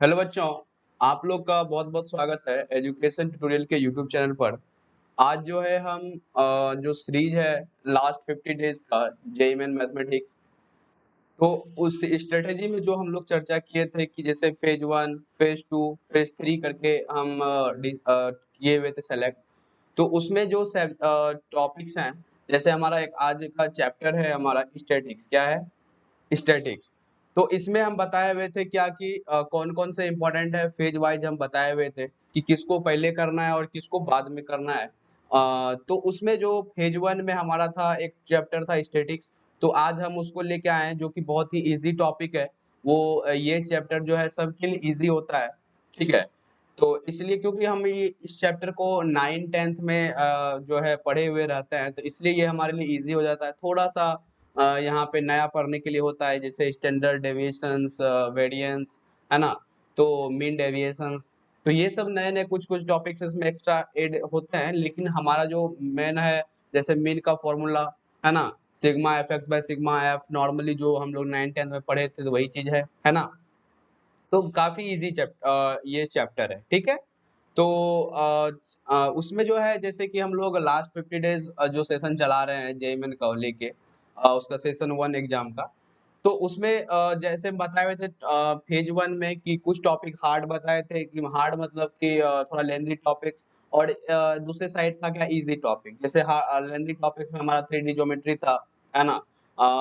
Hello बच्चों, आप लोग का बहुत-बहुत स्वागत है एजुकेशन ट्यूटोरियल के यूट्यूब चैनल पर। आज जो है हम जो सीरीज है लास्ट 50 डेज का जेईई मेन मैथमेटिक्स, तो उस स्ट्रेटेजी में जो हम लोग चर्चा किए थे कि जैसे फेज 1, फेज 2, फेज 3 करके हम किए हुए थे सेलेक्ट। तो उसमें जो टॉपिक्स हैं, जैसे हमारा एक आज का चैप्टर है हमारा स्टैटिक्स। क्या है? स्टैटिक्स। तो इसमें हम बताए हुए थे क्या कि कौन-कौन से इम्पोर्टेंट है फेज वाइज हम बताए हुए थे कि किसको पहले करना है और किसको बाद में करना है। तो उसमें जो फेज 1 में हमारा था एक चैप्टर था स्टैटिक्स, तो आज हम उसको लेके आए हैं जो कि बहुत ही ईज़ी टॉपिक है। वो ये चैप्टर जो है सबके लिए ईज़ी होता है, ठीक है? तो इसलिए क्योंकि हम ये इस चैप्टर को 9th-10th में जो है पढ़े हुए रहते हैं, तो इसलिए ये हमारे लिए ईज़ी हो जाता है। थोड़ा-सा यहाँ पे नया पढ़ने के लिए होता है जैसे स्टैंडर्ड डेविएशंस, वेरिएंस, है ना? तो मीन डेविएशंस, तो ये सब नए-नए कुछ-कुछ टॉपिक्स इसमें एक्स्ट्रा ऐड होते हैं, लेकिन हमारा जो मेन है जैसे मीन का फ़ॉर्मूला, है ना? Sigma FX bye sigma F normally जो हम लोग 9th-10th में पढ़े थे, तो वही चीज़ है ना? तो काफ़ी ईज़ी ये चैप्टर है, ठीक है? तो उसमें जो है जैसे कि हम लोग लास्ट 50 डेज़ जो सेशन चला रहे हैं जेईई मेन का लेके उसका सेशन 1 एग्ज़ाम का, तो उसमें जैसे बताए हुए थे फेज 1 में कि कुछ टॉपिक हार्ड बताए थे कि हार्ड मतलब कि थोड़ा लेंथी टॉपिक्स और दूसरे साइड था क्या ईज़ी टॉपिक। जैसे लेंथी टॉपिक में हमारा 3D ज्योमेट्री था, है ना?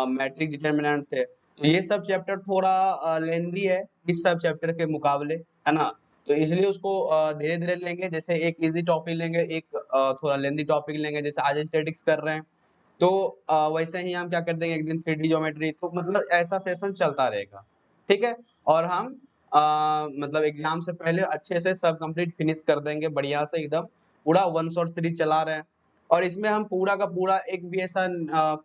मैट्रिक डिटरमिनेंट थे। तो ये सब चैप्टर थोड़ा लेंथी है इस सब चैप्टर के मुकाबले, है ना? तो इसलिए उसको धीरे-धीरे लेंगे, जैसे एक ईज़ी टॉपिक लेंगे, एक थोड़ा लेंथी टॉपिक लेंगे, जैसे आज स्टैटिक्स कर रहे हैं। तो वैसे ही हम क्या कर देंगे एक दिन 3D ज्योमेट्री, तो मतलब ऐसा सेशन चलता रहेगा, ठीक है? और हम मतलब एग्ज़ाम से पहले अच्छे से सब कंप्लीट फिनिश कर देंगे बढ़िया से एकदम, पूरा वन शॉट सीरीज़ चला रहे हैं। और इसमें हम पूरा का पूरा एक भी ऐसा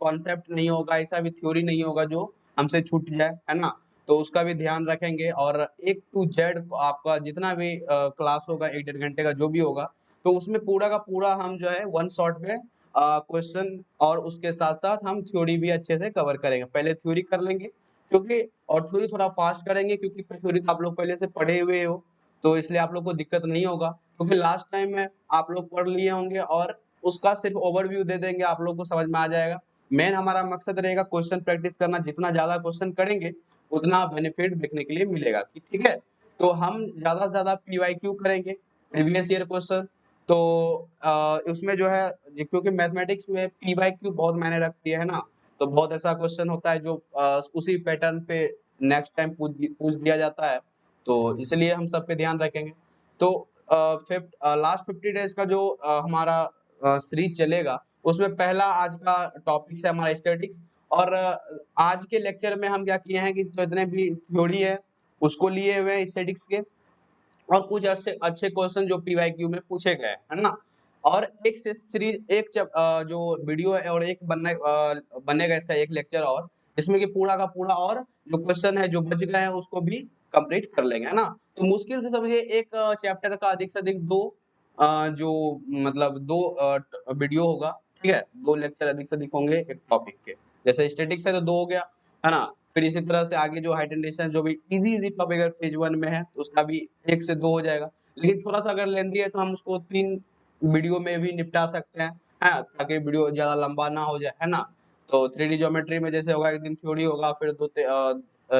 कॉन्सेप्ट नहीं होगा, ऐसा भी थ्योरी नहीं होगा जो हमसे छूट जाए, है ना? तो उसका भी ध्यान रखेंगे और A to Z आपका जितना भी क्लास होगा 1 डेढ़ घंटे का जो भी होगा, तो उसमें पूरा का पूरा हम जो है वन शॉट में क्वेश्चन और उसके साथ-साथ हम थ्योरी भी अच्छे से कवर करेंगे। पहले थ्योरी कर लेंगे क्योंकि और थ्योरी थोड़ा फास्ट करेंगे क्योंकि थ्योरी तो आप लोग पहले से पढ़े हुए हो, तो इसलिए आप लोग को दिक्कत नहीं होगा। क्योंकि लास्ट टाइम में आप लोग पढ़ लिए होंगे और उसका सिर्फ ओवरव्यू दे देंगे, आप लोग को समझ में आ जाएगा। मेन हमारा मकसद रहेगा क्वेश्चन प्रैक्टिस करना, जितना ज़्यादा क्वेश्चन करेंगे, उतना बेनिफिट देखने के लिए मिलेगा कि ठीक है? तो हम ज़्यादा से ज़्यादा पीवाईक्यू करेंगे, प्रीवियस ईयर क्वेश्चन। तो उसमें जो है क्योंकि मैथमेटिक्स में पी बाय क्यू बहुत मायने रखती है ना? तो बहुत ऐसा क्वेश्चन होता है जो उसी पैटर्न पे नेक्स्ट टाइम पूछ दिया जाता है, तो इसलिए हम सब पे ध्यान रखेंगे। तो लास्ट 50 डेज़ का जो हमारा सीरीज़ चलेगा, उसमें पहला आज का टॉपिक है हमारा स्टैटिक्स और आज के लेक्चर में हम क्या किए हैं कि जितने भी थ्योरी है, उसको लिए हुए हैं स्टैटिक्स के और कुछ अच्छे अच्छे क्वेश्चन जो पीवाईक्यू में पूछे गए, है ना? और एक से सीरीज़ जो वीडियो है और एक बनेगा इसका एक लेक्चर और, जिसमें कि पूरा का पूरा और जो क्वेश्चन है जो बच गए हैं उसको भी कंप्लीट कर लेंगे, है ना? तो मुश्किल से समझिए एक चैप्टर का अधिक से अधिक 2 जो मतलब 2 वीडियो होगा, ठीक है? 2 लेक्चर अधिक से अधिक होंगे एक टॉपिक के। जैसे स्टैटिक्स है तो 2 हो गया, है ना? फिर इसी तरह से आगे जो हाइट एंड डिस्टेंस जो भी ईज़ी टॉपिक अगर फेज 1 में है, तो उसका भी 1 से 2 हो जाएगा। लेकिन थोड़ा-सा अगर लेंथी है तो हम उसको 3 वीडियो में भी निपटा सकते हैं, ताकि वीडियो ज़्यादा लंबा ना हो जाए, है ना? तो 3D ज्योमेट्री में जैसे होगा एक दिन थ्योरी होगा फिर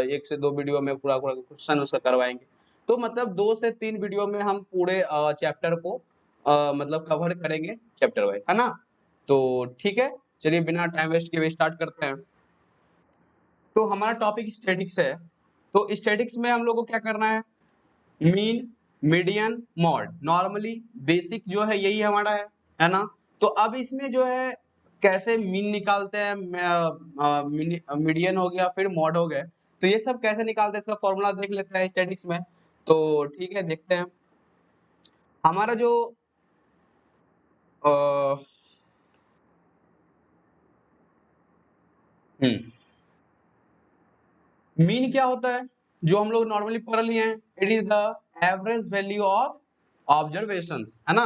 1 से 2 वीडियो में पूरा-पूरा क्वेश्चन उसका करवाएँगे। तो मतलब 2 से 3 वीडियो में हम पूरे चैप्टर को मतलब कवर करेंगे चैप्टर वाइज़, है ना? तो ठीक है, चलिए बिना टाइम वेस्ट किए हुए स्टार्ट करते हैं। तो हमारा टॉपिक स्टैटिक्स है। तो स्टैटिक्स में हम लोग को क्या करना है? Mean, median, mod. Normally basic जो है यही हमारा है ना? तो अब इसमें जो है कैसे मीन निकालते हैं मीडियन हो गया फिर मॉड हो गए। तो ये सब कैसे निकालते हैं इसका फ़ॉर्मूला देख लेते हैं स्टैटिक्स में। तो ठीक है देखते हैं। हमारा जो अ, हुँ, मीन क्या होता है? जो हम लोग नॉर्मली पढ़ लिए हैं, it is the average value of observations, है ना?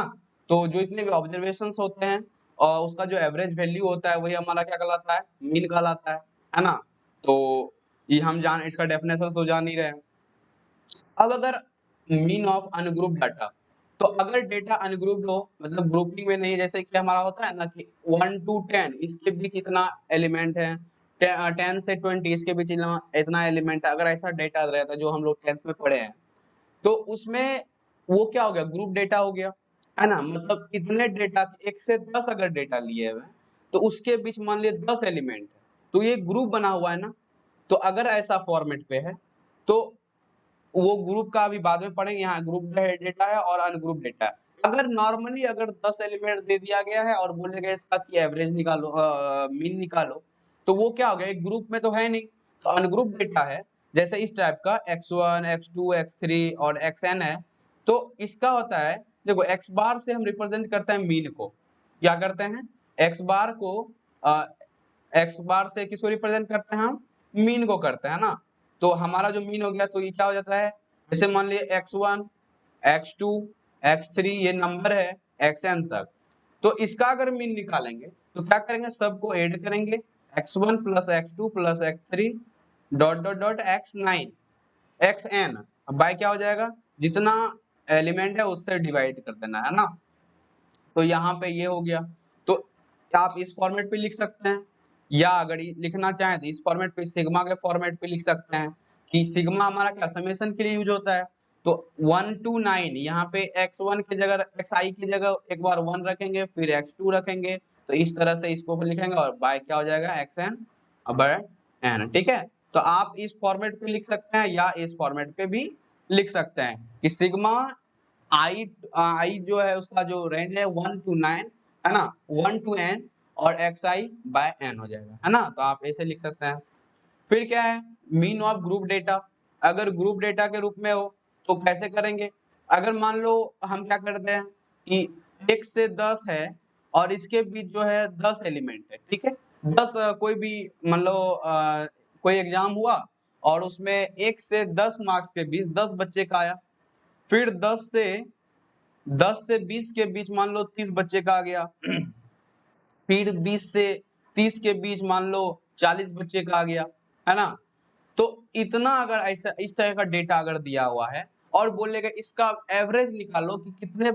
तो जो इतने भी ऑब्जर्वेशंस होते हैं उसका जो एवरेज वैल्यू होता है, वही हमारा क्या कहलाता है? मीन कहलाता है ना? तो ये हम जान इसका डेफिनेशन तो जान ही रहे हैं। अब अगर मीन ऑफ अनग्रुप डाटा, तो अगर डेटा अनग्रुप्ड हो मतलब ग्रुपिंग में नहीं, जैसे कि हमारा होता है ना कि 1 to 10 इसके बीच इतना एलिमेंट है, 10 से 20 इसके बीच इतना एलिमेंट है, अगर ऐसा डेटा रहता है जो हम लोग 10th में पढ़े हैं, तो उसमें वो क्या हो गया, ग्रुप डेटा हो गया, है ना। मतलब इतने डेटा 1 से 10 अगर डेटा लिए हुए हैं, तो उसके बीच मान लिया 10 एलिमेंट है, तो ये ग्रुप बना हुआ है ना। तो अगर ऐसा फॉर्मेट पे है, तो वो ग्रुप का अभी बाद में पढ़ेंगे, यहाँ ग्रुप डेटा है और अनग्रुप डेटा है। अगर नॉर्मली अगर 10 एलिमेंट दे दिया गया है और बोलेगा इसका कि एवरेज निकालो, मीन निकालो, तो वो क्या हो गया, एक ग्रुप में तो है नहीं, तो अनग्रुप डेटा है। जैसे इस टाइप का x1 x2 x3 और xn है, तो इसका होता है, देखो x बार से हम रिप्रेजेंट करते हैं मीन को, क्या करते हैं, x बार को x बार से किसको रिप्रेजेंट करते हैं, हम मीन को करते हैं ना। तो हमारा जो मीन हो गया, तो ये क्या हो जाता है, जैसे मान लिए x1 x2 x3 ये नंबर है xn तक, तो इसका अगर मीन निकालेंगे तो क्या करेंगे, सबको ऐड करेंगे, x1 plus x2 plus x3 dot dot dot x9 xn, by क्या हो जाएगा, जितना एलिमेंट है उससे डिवाइड कर देना है ना। तो यहाँ पे ये हो गया, तो आप इस फॉर्मेट पे लिख सकते हैं, या अगर लिखना चाहें तो इस फॉर्मेट पे सिग्मा के फॉर्मेट पे लिख सकते हैं, कि सिग्मा हमारा क्या समेशन के लिए यूज होता है। तो 1 to 9 यहाँ पे x1 की जगह xi की जगह एक बार 1 रखेंगे, फिर x2 रखेंगे, तो इस तरह से इसको लिखेंगे और बाय क्या हो जाएगा xn बाय n, ठीक है। तो आप इस फॉर्मेट पे लिख सकते हैं या इस फॉर्मेट पे भी लिख सकते हैं कि सिग्मा आई जो है उसका जो रेंज है 1 to 9 है ना, 1 to n, और xi बाय n हो जाएगा, है ना। तो आप ऐसे लिख सकते हैं। फिर क्या है, मीन ऑफ ग्रुप डेटा, अगर ग्रुप डेटा के रूप में हो तो कैसे करेंगे, अगर मान लो हम क्या करते हैं कि 1 से 10 है और इसके बीच जो है 10 एलिमेंट है, ठीक है। 10 कोई भी मान लो कोई एग्जाम हुआ और उसमें 1 से 10 मार्क्स के बीच 10 बच्चे का आया, फिर 10 से 20 के बीच मान लो 30 बच्चे का आ गया, फिर 20 से 30 के बीच मान लो 40 बच्चे का आ गया, है ना। तो इतना अगर ऐसा इस तरह का डेटा अगर दिया हुआ है और बोलेगा इसका एवरेज निकालो कि कितने,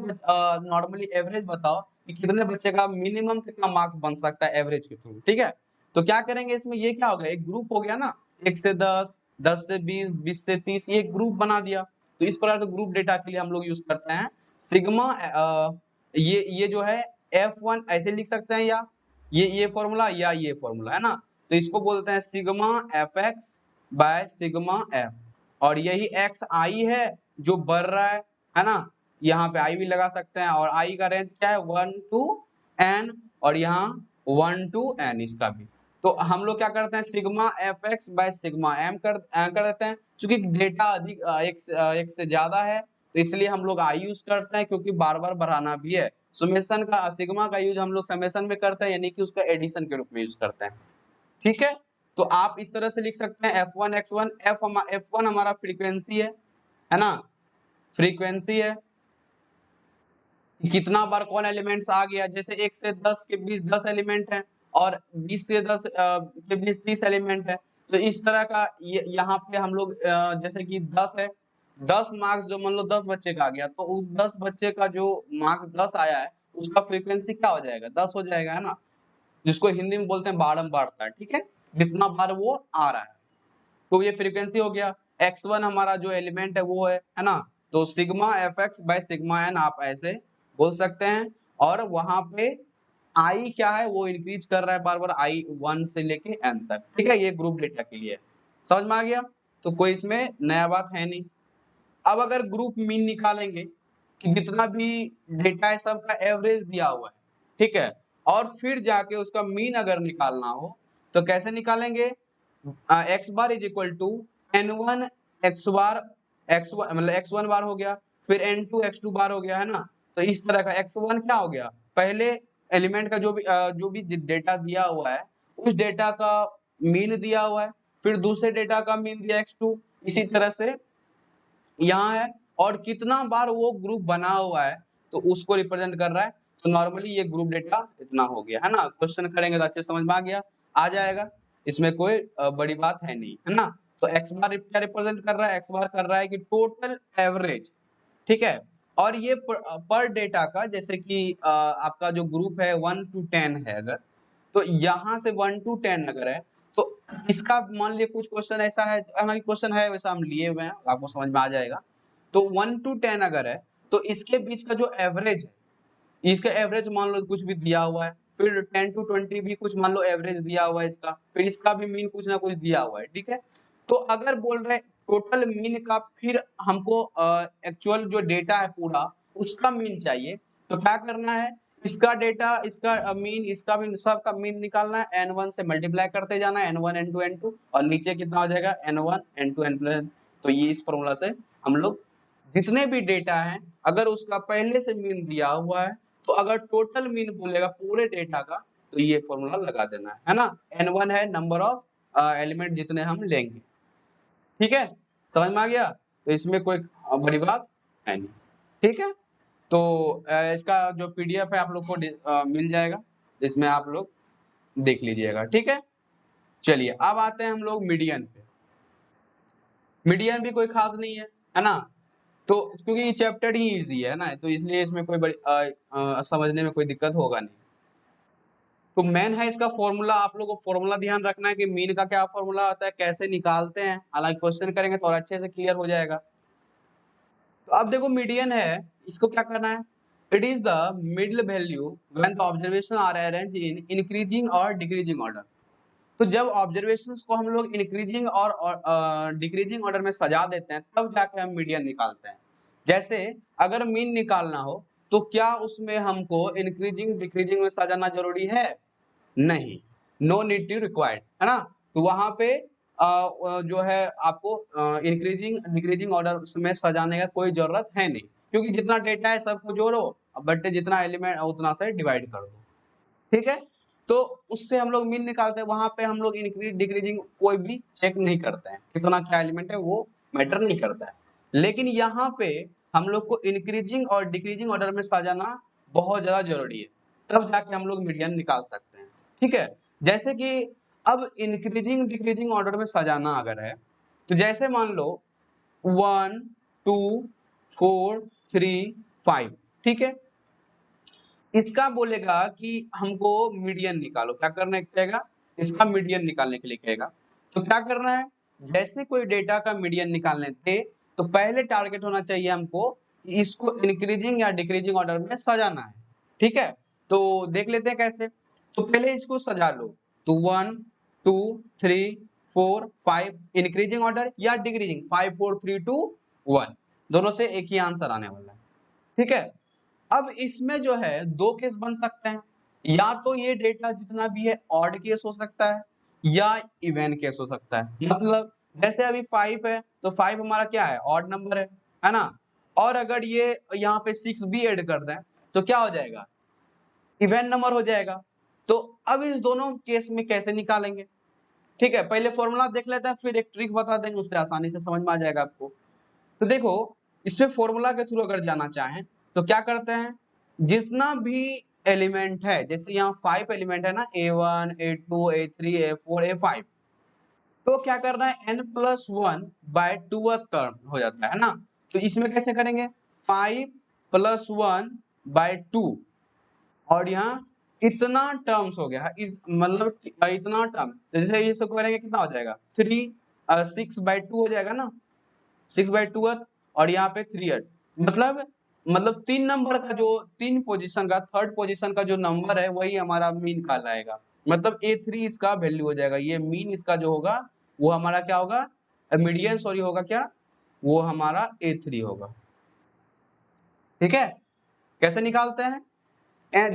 नॉर्मली एवरेज बताओ कि कितने बच्चे का मिनिमम कितना मार्क्स बन सकता है एवरेज के थ्रू, ठीक है। तो क्या करेंगे इसमें, ये क्या हो गया, एक ग्रुप हो गया ना, 1 से 10, 10 से 20, 20 से 30, ये ग्रुप बना दिया। तो इस प्रकार के ग्रुप डेटा के लिए हम लोग यूज करते हैं सिग्मा, ये जो है F1 ऐसे लिख सकते हैं, या ये फॉर्मूला या ये फॉर्मूला, है ना। तो इसको बोलते हैं sigma fx by sigma f, और यही एक्स आई है जो बढ़ रहा है ना। यहाँ पे आई भी लगा सकते हैं, और आई का रेंज क्या है 1 to n, और यहाँ 1 to n इसका भी। तो हम लोग क्या करते हैं, sigma F X by sigma M कर देते हैं, क्योंकि डेटा अधिक एक से ज्यादा है, तो इसलिए हम लोग आई यूज करते हैं, क्योंकि बार बार बढ़ाना भी है। सुमेशन का सिग्मा का यूज हम लोग समेशन में करते हैं, यानी कि उसका एडिशन के रूप में यूज करते हैं, ठीक है। तो आप इस तरह से लिख सकते हैं F1 X1, F1 हमारा फ्रीक्वेंसी है ना, फ्रीक्वेंसी है, कितना बार कौन एलिमेंट्स आ गया, जैसे 1 से 10 के बीच 10 एलिमेंट है और 20 से 10 के बीच 30 एलिमेंट है। तो इस तरह का यहाँ पे हम लोग जैसे कि 10 है, 10 मार्क्स जो मान लो 10 बच्चे का आ गया, तो उस 10 बच्चे का जो मार्क्स 10 आया है उसका फ्रीक्वेंसी क्या हो जाएगा, 10 हो जाएगा, है ना। जिसको हिंदी में बोलते हैं बारम बारता है, ठीक है, जितना बार वो आ रहा है। तो ये फ्रीक्वेंसी हो गया। x1 हमारा जो एलिमेंट है वो है ना। तो sigma F X by sigma N आप ऐसे बोल सकते हैं, और वहां पे आई क्या है वो इंक्रीज कर रहा है बार बार, आई 1 से लेके n तक, ठीक है। ये ग्रुप डेटा के लिए समझ में आ गया, तो कोई इसमें नया बात है नहीं। अब अगर ग्रुप मीन निकालेंगे कि जितना भी डेटा है सबका एवरेज दिया हुआ है, ठीक है, और फिर जाके उसका मीन अगर निकालना हो तो कैसे निकालेंगे, X bar is equal to n1 X bar, X मतलब x1 बार हो गया, फिर n2 x2 बार हो गया, है ना। तो इस तरह का x1 क्या हो गया, पहले एलिमेंट का जो भी डेटा दिया हुआ है उस डेटा का मीन दिया हुआ है, फिर दूसरे डेटा का मीन दिया x2, इसी तरह से यहाँ है, और कितना बार वो ग्रुप बना हुआ है तो उसको रिप्रेजेंट कर रहा है। तो नॉर्मली ये ग्रुप डेटा इतना हो गया, है ना। क्वेश्चन करेंगे तो अच्छे समझ में आ जाएगा, इसमें कोई बड़ी बात है नहीं, है ना। तो एक्स बार क्या रिप्रेजेंट कर रहा है, एक्स बार कर रहा है कि टोटल एवरेज, ठीक है। और ये पर डेटा का, जैसे कि आपका जो ग्रुप है 1 to 10 है अगर, तो यहाँ से 1 to 10 अगर है, तो इसका मान लिया कुछ क्वेश्चन ऐसा है, हमारी क्वेश्चन है वैसा हम लिए हुए हैं, आपको समझ में आ जाएगा। तो 1 to 10 अगर है, तो इसके बीच का जो एवरेज है, इसका एवरेज मान लो कुछ भी दिया हुआ है, फिर 10 to 20 भी कुछ मान लो एवरेज दिया हुआ है इसका, फिर इसका भी मीन कुछ ना कुछ दिया हुआ है, ठीक है। तो अगर बोल रहे टोटल मीन का, फिर हमको एक्चुअल जो डेटा है पूरा उसका मीन चाहिए, तो क्या करना है, इसका डेटा, इसका मीन, इसका भी सबका मीन निकालना है, n1 से मल्टीप्लाई करते जाना है, n1 n2 n2, और नीचे कितना हो जाएगा n1 n2 n प्लस। तो ये इस फॉर्मूला से हम लोग जितने भी डेटा हैं अगर उसका पहले से मीन दिया हुआ है, तो अगर टोटल मीन बोलेगा पूरे डेटा का, तो ये फॉर्मूला लगा देना है ना। n1 है नंबर ऑफ एलिमेंट जितने हम लेंगे, ठीक है, समझ में आ गया। तो इसमें कोई बड़ी बात है नहीं, ठीक है। तो इसका जो पीडीएफ है आप लोग को मिल जाएगा, जिसमें आप लोग देख लीजिएगा, ठीक है। चलिए अब आते हैं हम लोग मीडियन पे। मीडियन भी कोई खास नहीं है ना, तो क्योंकि ये चैप्टर ही इजी है ना, तो इसलिए इसमें कोई बड़ी समझने में कोई दिक्कत होगा नहीं। तो मेन है इसका फॉर्मूला, आप लोगों को फॉर्मूला ध्यान रखना है कि मीन का क्या फॉर्मूला होता है, कैसे निकालते हैं, हालांकि क्वेश्चन करेंगे तो और अच्छे से क्लियर हो जाएगा। तो अब देखो मीडियन है, इसको क्या करना है, it is the middle value when the observation are arrange in increasing और डिक्रीजिंग ऑर्डर। तो जब ऑब्जर्वेशंस को हम लोग इंक्रीजिंग और डिक्रीजिंग ऑर्डर में सजा देते हैं, तब जाके हम मीडियन निकालते हैं। जैसे अगर मीन निकालना हो, तो क्या उसमें हमको इंक्रीजिंग डिक्रीजिंग में सजाना जरूरी है, नहीं, नो नीड टू रिक्वायर्ड, है ना। तो वहां पे जो है आपको इंक्रीजिंग डिक्रीजिंग ऑर्डर में सजाने का कोई जरूरत है नहीं, क्योंकि जितना डेटा है सबको जोड़ो, बट जितना एलिमेंट उतना से डिवाइड कर दो, ठीक है। तो उससे हम लोग मीन निकालते हैं, वहां पे हम लोग इंक्रीज डिक्रीजिंग कोई भी चेक नहीं करते हैं, कितना क्या एलिमेंट है वो मैटर नहीं करता है। लेकिन यहाँ पे हम लोग को इंक्रीजिंग और डिक्रीजिंग ऑर्डर में सजाना बहुत ज्यादा जरूरी है, तब जाके हम लोग मीडियन निकाल सकते हैं, ठीक है। जैसे कि अब इंक्रीजिंग डिक्रीजिंग ऑर्डर में सजाना अगर है, तो जैसे मान लो 1 2 4 3 5, ठीक है। इसका बोलेगा कि हमको मीडियन निकालो, क्या करना कहेगा, इसका मीडियन निकालने के लिए कहेगा। तो क्या करना है, जैसे कोई डेटा का मीडियन निकालने थे, तो पहले टारगेट होना चाहिए हमको कि इसको इंक्रीजिंग या डिक्रीजिंग ऑर्डर में सजाना है, ठीक है। तो देख लेते हैं कैसे। तो पहले इसको सजा लो, तो 1 2 3 4 5 इंक्रीजिंग ऑर्डर या डिक्रीजिंग, 5 4 3 2 1, दोनों से एक ही आंसर आने वाला है, ठीक है। अब इसमें जो है दो केस बन सकते हैं, या तो ये डेटा जितना भी है ऑड केस हो सकता है या इवन केस हो सकता है। मतलब जैसे अभी 5 है, तो 5 हमारा क्या है, ऑड नंबर है ना। और अगर ये यहाँ पे 6 भी ऐड कर दें, तो क्या हो जाएगा, इवन नंबर हो जाएगा। तो अब इस दोनों केस में कैसे निकालेंगे, ठीक है, पहले फॉर्मूला देख लेते हैं, फिर एक ट्रिक बता देंगे, उससे आसानी से समझ में आ जाएगा आपको। तो देखो, इसमें फॉर्मूला के थ्रू अगर जाना चाहें, तो क्या करते हैं, जितना भी एलिमेंट है, जैसे यहाँ 5 एलिमेंट है ना, a1 a2 a3 a4 a5, तो क्या करना है, n+1 बाय 2th टर्म हो जाता है ना। तो इसमें कैसे करेंगे, 5+1 बाय 2, और यहाँ इतना टर्म्स हो गया, मतलब इतना टर्म, तो जैसे ये सब करेंगे कितना हो जाएगा, 6/2 हो जाएगा ना, 6/2, और यहाँ पे 3 मतलब 3 नंबर का जो 3 पोजीशन का थर्ड पोजीशन का जो नंबर है वही हमारा मीन कहलाएगा। मतलब a3 इसका वैल्यू हो जाएगा, ये मीन इसका जो होगा वो हमारा क्या होगा, मीडियन सॉरी होगा क्या, वो हमारा a3 होगा, ठीक है। कैसे निकालते हैं,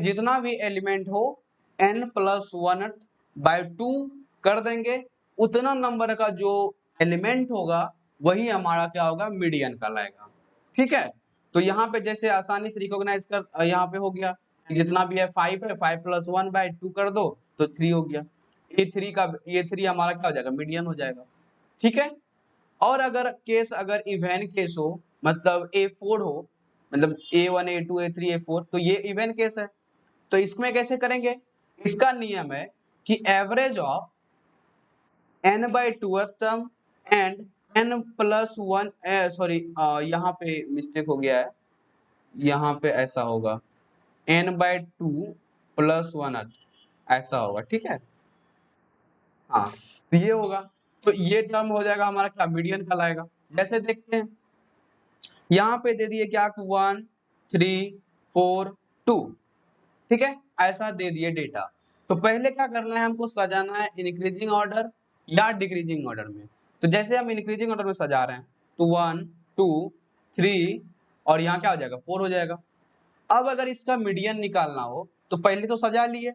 जितना भी एलिमेंट हो n+1/2 कर देंगे, उतना नंबर का जो एलिमेंट होगा वही हमारा क्या होगा, मीडियन कहलाएगा, ठीक है। तो यहाँ पे जैसे आसानी से रिकॉग्नाइज कर, यहाँ पे हो गया जितना भी है 5 है, 5+1/2 कर दो तो 3 हो गया, ये 3 हमारा क्या हो जाएगा, मीडियन हो जाएगा, ठीक है। और अगर केस अगर इवन केस हो, मतलब a4 हो, मतलब a1 a2 a3 a4, तो ये इवन केस है। तो इसमें कैसे करेंगे, इसका नियम है कि average of n/2th term and n+1, sorry यहाँ पे मिस्टेक हो गया है, यहाँ पे ऐसा होगा n/2 + 1 ऐसा होगा, ठीक है। हाँ, तो ये होगा, तो ये टर्म हो जाएगा हमारा क्या, मीडियन कहलाएगा। जैसे देखते हैं यहाँ पे दे दिए क्या, 1 3 4 2, ठीक है, ऐसा दे दिए डेटा। तो पहले क्या करना है, हमको सजाना है इंक्रीजिंग ऑर्डर या डिक्रीजिंग ऑर्डर में। तो जैसे हम इंक्रीजिंग ऑर्डर में सजा रहे हैं तो 1 2 3 और यहाँ क्या हो जाएगा, 4 हो जाएगा। अब अगर इसका मीडियन निकालना हो तो पहले तो सजा लिए,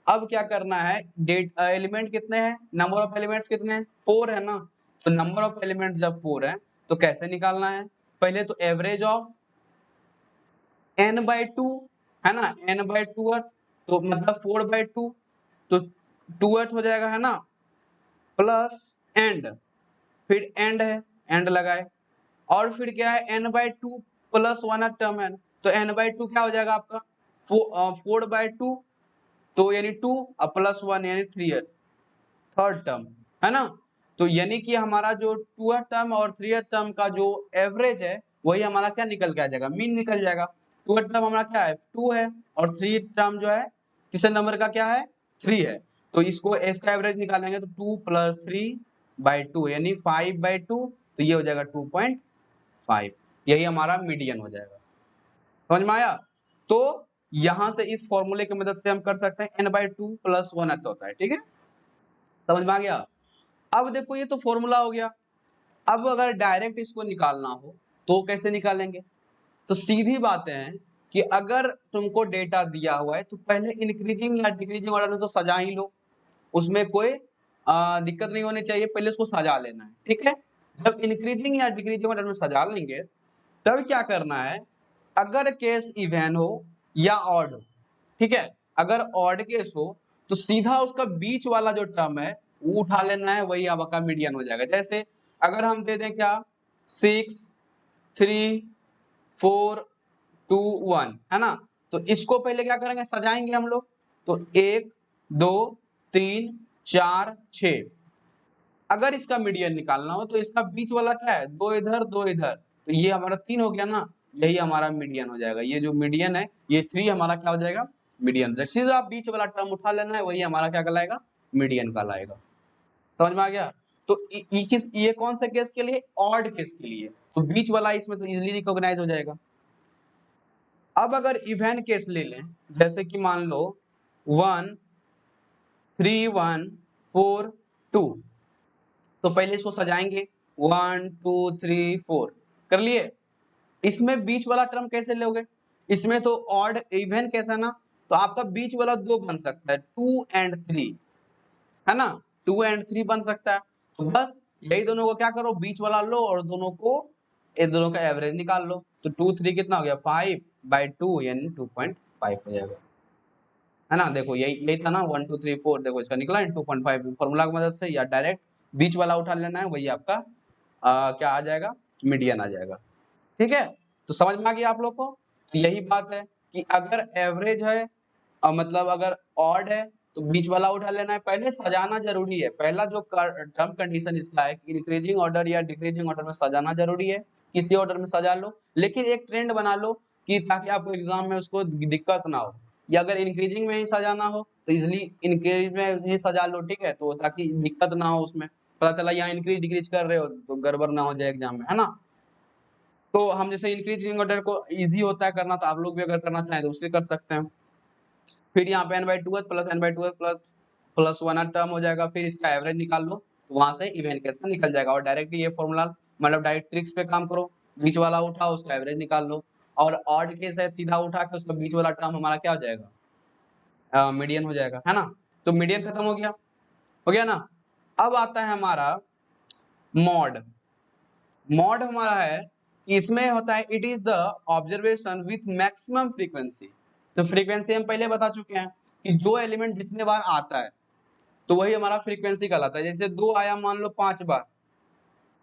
अब क्या करना है, डेट एलिमेंट कितने हैं, नंबर ऑफ एलिमेंट्स कितने हैं, 4 है ना। तो नंबर ऑफ एलिमेंट जब 4 है तो कैसे निकालना है, पहले तो एवरेज ऑफ n/2 है ना, n/2 तो मतलब 4/2 तो 2 हो जाएगा है ना, प्लस एंड, फिर एंड है, एंड लगाए, और फिर क्या है n/2 + 1 टर्म है, तो n/2 क्या हो जाएगा आपका 4/2, तो यानी 2 +1 यानी 3 है, थर्ड टर्म है ना। तो यानी कि हमारा जो 2 टर्म और 3 टर्म का जो एवरेज है वही हमारा क्या निकल के आ जाएगा, मीन निकल जाएगा। 2 टर्म हमारा क्या है 2 है, और 3 टर्म जो है तीसरे नंबर का क्या है 3 है, तो इसको इसका एवरेज निकालेंगे तो 2 + 3/2 यानी 5/2, तो ये हो जाएगा 2.5, यही हमारा मीडियन हो जाएगा। समझ में आया। तो यहां से इस फॉर्मूले की मदद से हम कर सकते हैं n/2 + 1 होता है, ठीक है, समझ में आ गया। अब देखो ये तो फॉर्मूला हो गया, अब अगर डायरेक्ट इसको निकालना हो तो कैसे निकालेंगे, तो सीधी बात है कि अगर तुमको डेटा दिया हुआ है तो पहले इंक्रीजिंग या डिक्रीजिंग ऑर्डर में तो सजा ही लो, उसमें कोई दिक्कत नहीं होनी चाहिए, पहले उसको सजा लेना है, ठीक है। जब इंक्रीजिंग या डिक्रीजिंग ऑर्डर में सजा लेंगे तब क्या करना है, अगर केस इवन हो या ऑड हो, ठीक है, अगर ऑड केस हो तो सीधा उसका बीच वाला जो टर्म है वो उठा लेना है, वही आपका मीडियन हो जाएगा। जैसे अगर हम दे दें क्या 6 3 4 2 1 है ना, तो इसको पहले क्या करेंगे, सजाएंगे हम लोग, तो 1 2 3 4 6, अगर इसका मीडियन निकालना हो तो इसका बीच वाला क्या है, 2 इधर 2 इधर, तो ये हमारा 3 हो गया ना, यही हमारा मीडियन हो जाएगा। ये जो मीडियन है ये 3 हमारा क्या हो जाएगा, मीडियन। सीधा आप बीच वाला टर्म उठा लेना है, वही हमारा क्या कहलाएगा, मीडियन कहलाएगा। समझ में आ गया। तो ये कौन से केस के लिए, ऑड केस के लिए, तो बीच वाला इसमें तो इजीली रिकॉग्नाइज हो जाएगा। अब अगर इवन केस ले लें, जैसे कि मान लो 1 3 1 4 2, तो पहले इसको सजाएंगे 1 2 3 4 कर लिए। इसमें बीच वाला टर्म कैसे लोगे, इसमें तो ऑड इवन कैसा ना, तो आपका बीच वाला 2 बन सकता है 2 और 3 है ना, 2 और 3 बन सकता है। तो बस यही दोनों को क्या करो, बीच वाला लो और दोनों को, इन दोनों का एवरेज निकाल लो, तो 2 3 कितना हो गया 5/2 यानी 2.5 हो जाएगा, है ना। देखो यही यही था ना 1 2 3 4, देखो इसका निकला 2.5 फॉर्मूला की मदद से, या डायरेक्ट बीच वाला उठा लेना है, वही आपका क्या आ जाएगा, मीडियन आ जाएगा, ठीक है। तो समझ में आ गया आप लोग को। तो यही बात है कि अगर एवरेज है मतलब अगर ऑड है तो बीच वाला उठा लेना है, पहले सजाना जरूरी है, पहला जो टर्म कंडीशन इसका है कि इंक्रीजिंग ऑर्डर या डिक्रीजिंग ऑर्डर में सजाना जरूरी है, किसी ऑर्डर में सजा लो, लेकिन एक ट्रेंड बना लो कि ताकि आपको एग्जाम में उसको दिक्कत ना हो, या अगर इंक्रीजिंग में ही सजाना हो तो इजिली इंक्रीज में ही सजा लो, ठीक है, तो ताकि दिक्कत ना हो उसमें, पता चला यहाँ इंक्रीज डिक्रीज कर रहे हो तो गड़बड़ ना हो जाए एग्जाम में, है ना। तो हम जैसे इंक्रीजिंग ऑर्डर को इजी होता है करना, तो आप लोग भी अगर करना चाहें तो उससे कर सकते हैं। फिर यहाँ पे n/2 plus n/2 plus 1 term हो जाएगा, फिर इसका एवरेज निकाल लो, तो वहां से इवन केस का निकल जाएगा, और डायरेक्ट ये फॉर्मूला मतलब डायरेक्ट ट्रिक्स पे काम करो, बीच वाला उठाओ उसका एवरेज निकाल लो, और ऑड केस है सीधा उठा के उसका बीच वाला टर्म हमारा क्या हो जाएगा, मीडियन हो जाएगा, है ना। तो मीडियन खत्म हो गया ना। अब आता है हमारा मॉड। मॉड हमारा है कि इसमें होता है it is the observation with maximum frequency. तो फ्रीक्वेंसी हम पहले बता चुके हैं कि जो एलिमेंट जितने बार आता है तो वही हमारा फ्रीक्वेंसी कहलाता है। जैसे 2 आया मान लो 5 बार,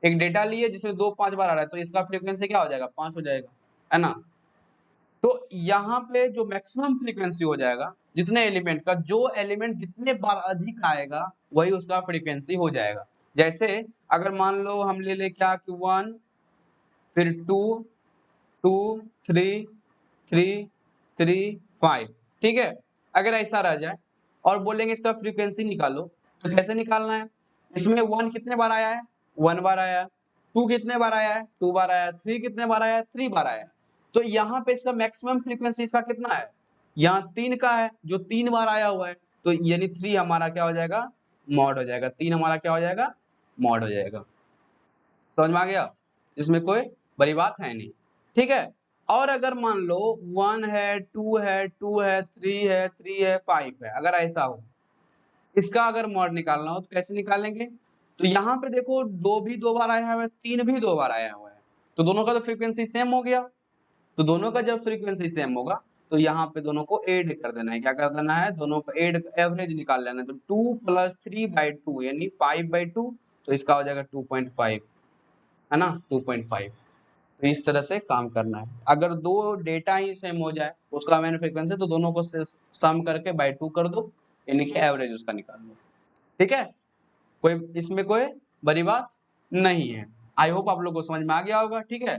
एक डेटा लिए जिसमें 2 5 बार आ रहा है, तो इसका फ्रीक्वेंसी क्या हो जाएगा 5 हो जाएगा, है ना। तो यहाँ पे जो मैक्सिमम फ्रीक्वेंसी हो जाएगा जितने एलिमेंट का, जो एलिमेंट जितने बार अधिक आएगा वही उसका फ्रीक्वेंसी हो जाएगा। जैसे अगर मान लो हम ले ले क्या कि 1 फिर 2 2 3 3 3 5, ठीक है। अगर ऐसा रह जाए और बोलेंगे इसका फ्रीक्वेंसी निकालो, तो कैसे निकालना है? इसमें 1 कितने बार आया है? 1 बार आया है। 2 कितने बार आया है? 2 बार आया है। 3 कितने बार आया है? 3 बार आया है। तो यहाँ पे इसका मैक्सिमम फ्रीक्वेंसी इसका कितना है? यहाँ 3 का है, जो 3 बार आया हुआ है, तो यानी 3 हमारा क्या हो जाएगा? मॉड हो जाएगा। 3 हमारा क्या हो जाएगा? मॉड हो जाएगा। समझ में आ गया? इसमें कोई बड़ी बात है नहीं, ठीक है। और अगर मान लो 1 है, 2 है, 2 है, 3 है, 3 है, 5 है, अगर ऐसा हो, इसका अगर मॉड निकालना हो तो कैसे निकालेंगे? तो यहाँ पे देखो 2 भी 2 बार आया हुआ है, 3 भी 2 बार आया हुआ है, तो दोनों का तो फ्रीक्वेंसी सेम हो गया। तो दोनों का जब फ्रीक्वेंसी सेम होगा तो यहाँ पे दोनों को ऐड कर देना है। क्या कर देना है? दोनों को ऐड, एवरेज निकाल लेना है। तो 2 + 3/2 यानी 5/2, तो इसका हो जाएगा 2.5, है ना, 2.5। तो इस तरह से काम करना है। अगर दो डेटा ही सेम हो जाए उसका मैन फ्रीक्वेंसी, तो दोनों को सम करके बाय 2 कर दो, यानी कि एवरेज उसका निकाल लो, ठीक है। कोई इसमें कोई बड़ी बात नहीं है। आई होप आप लोग को समझ में आ गया होगा, ठीक है।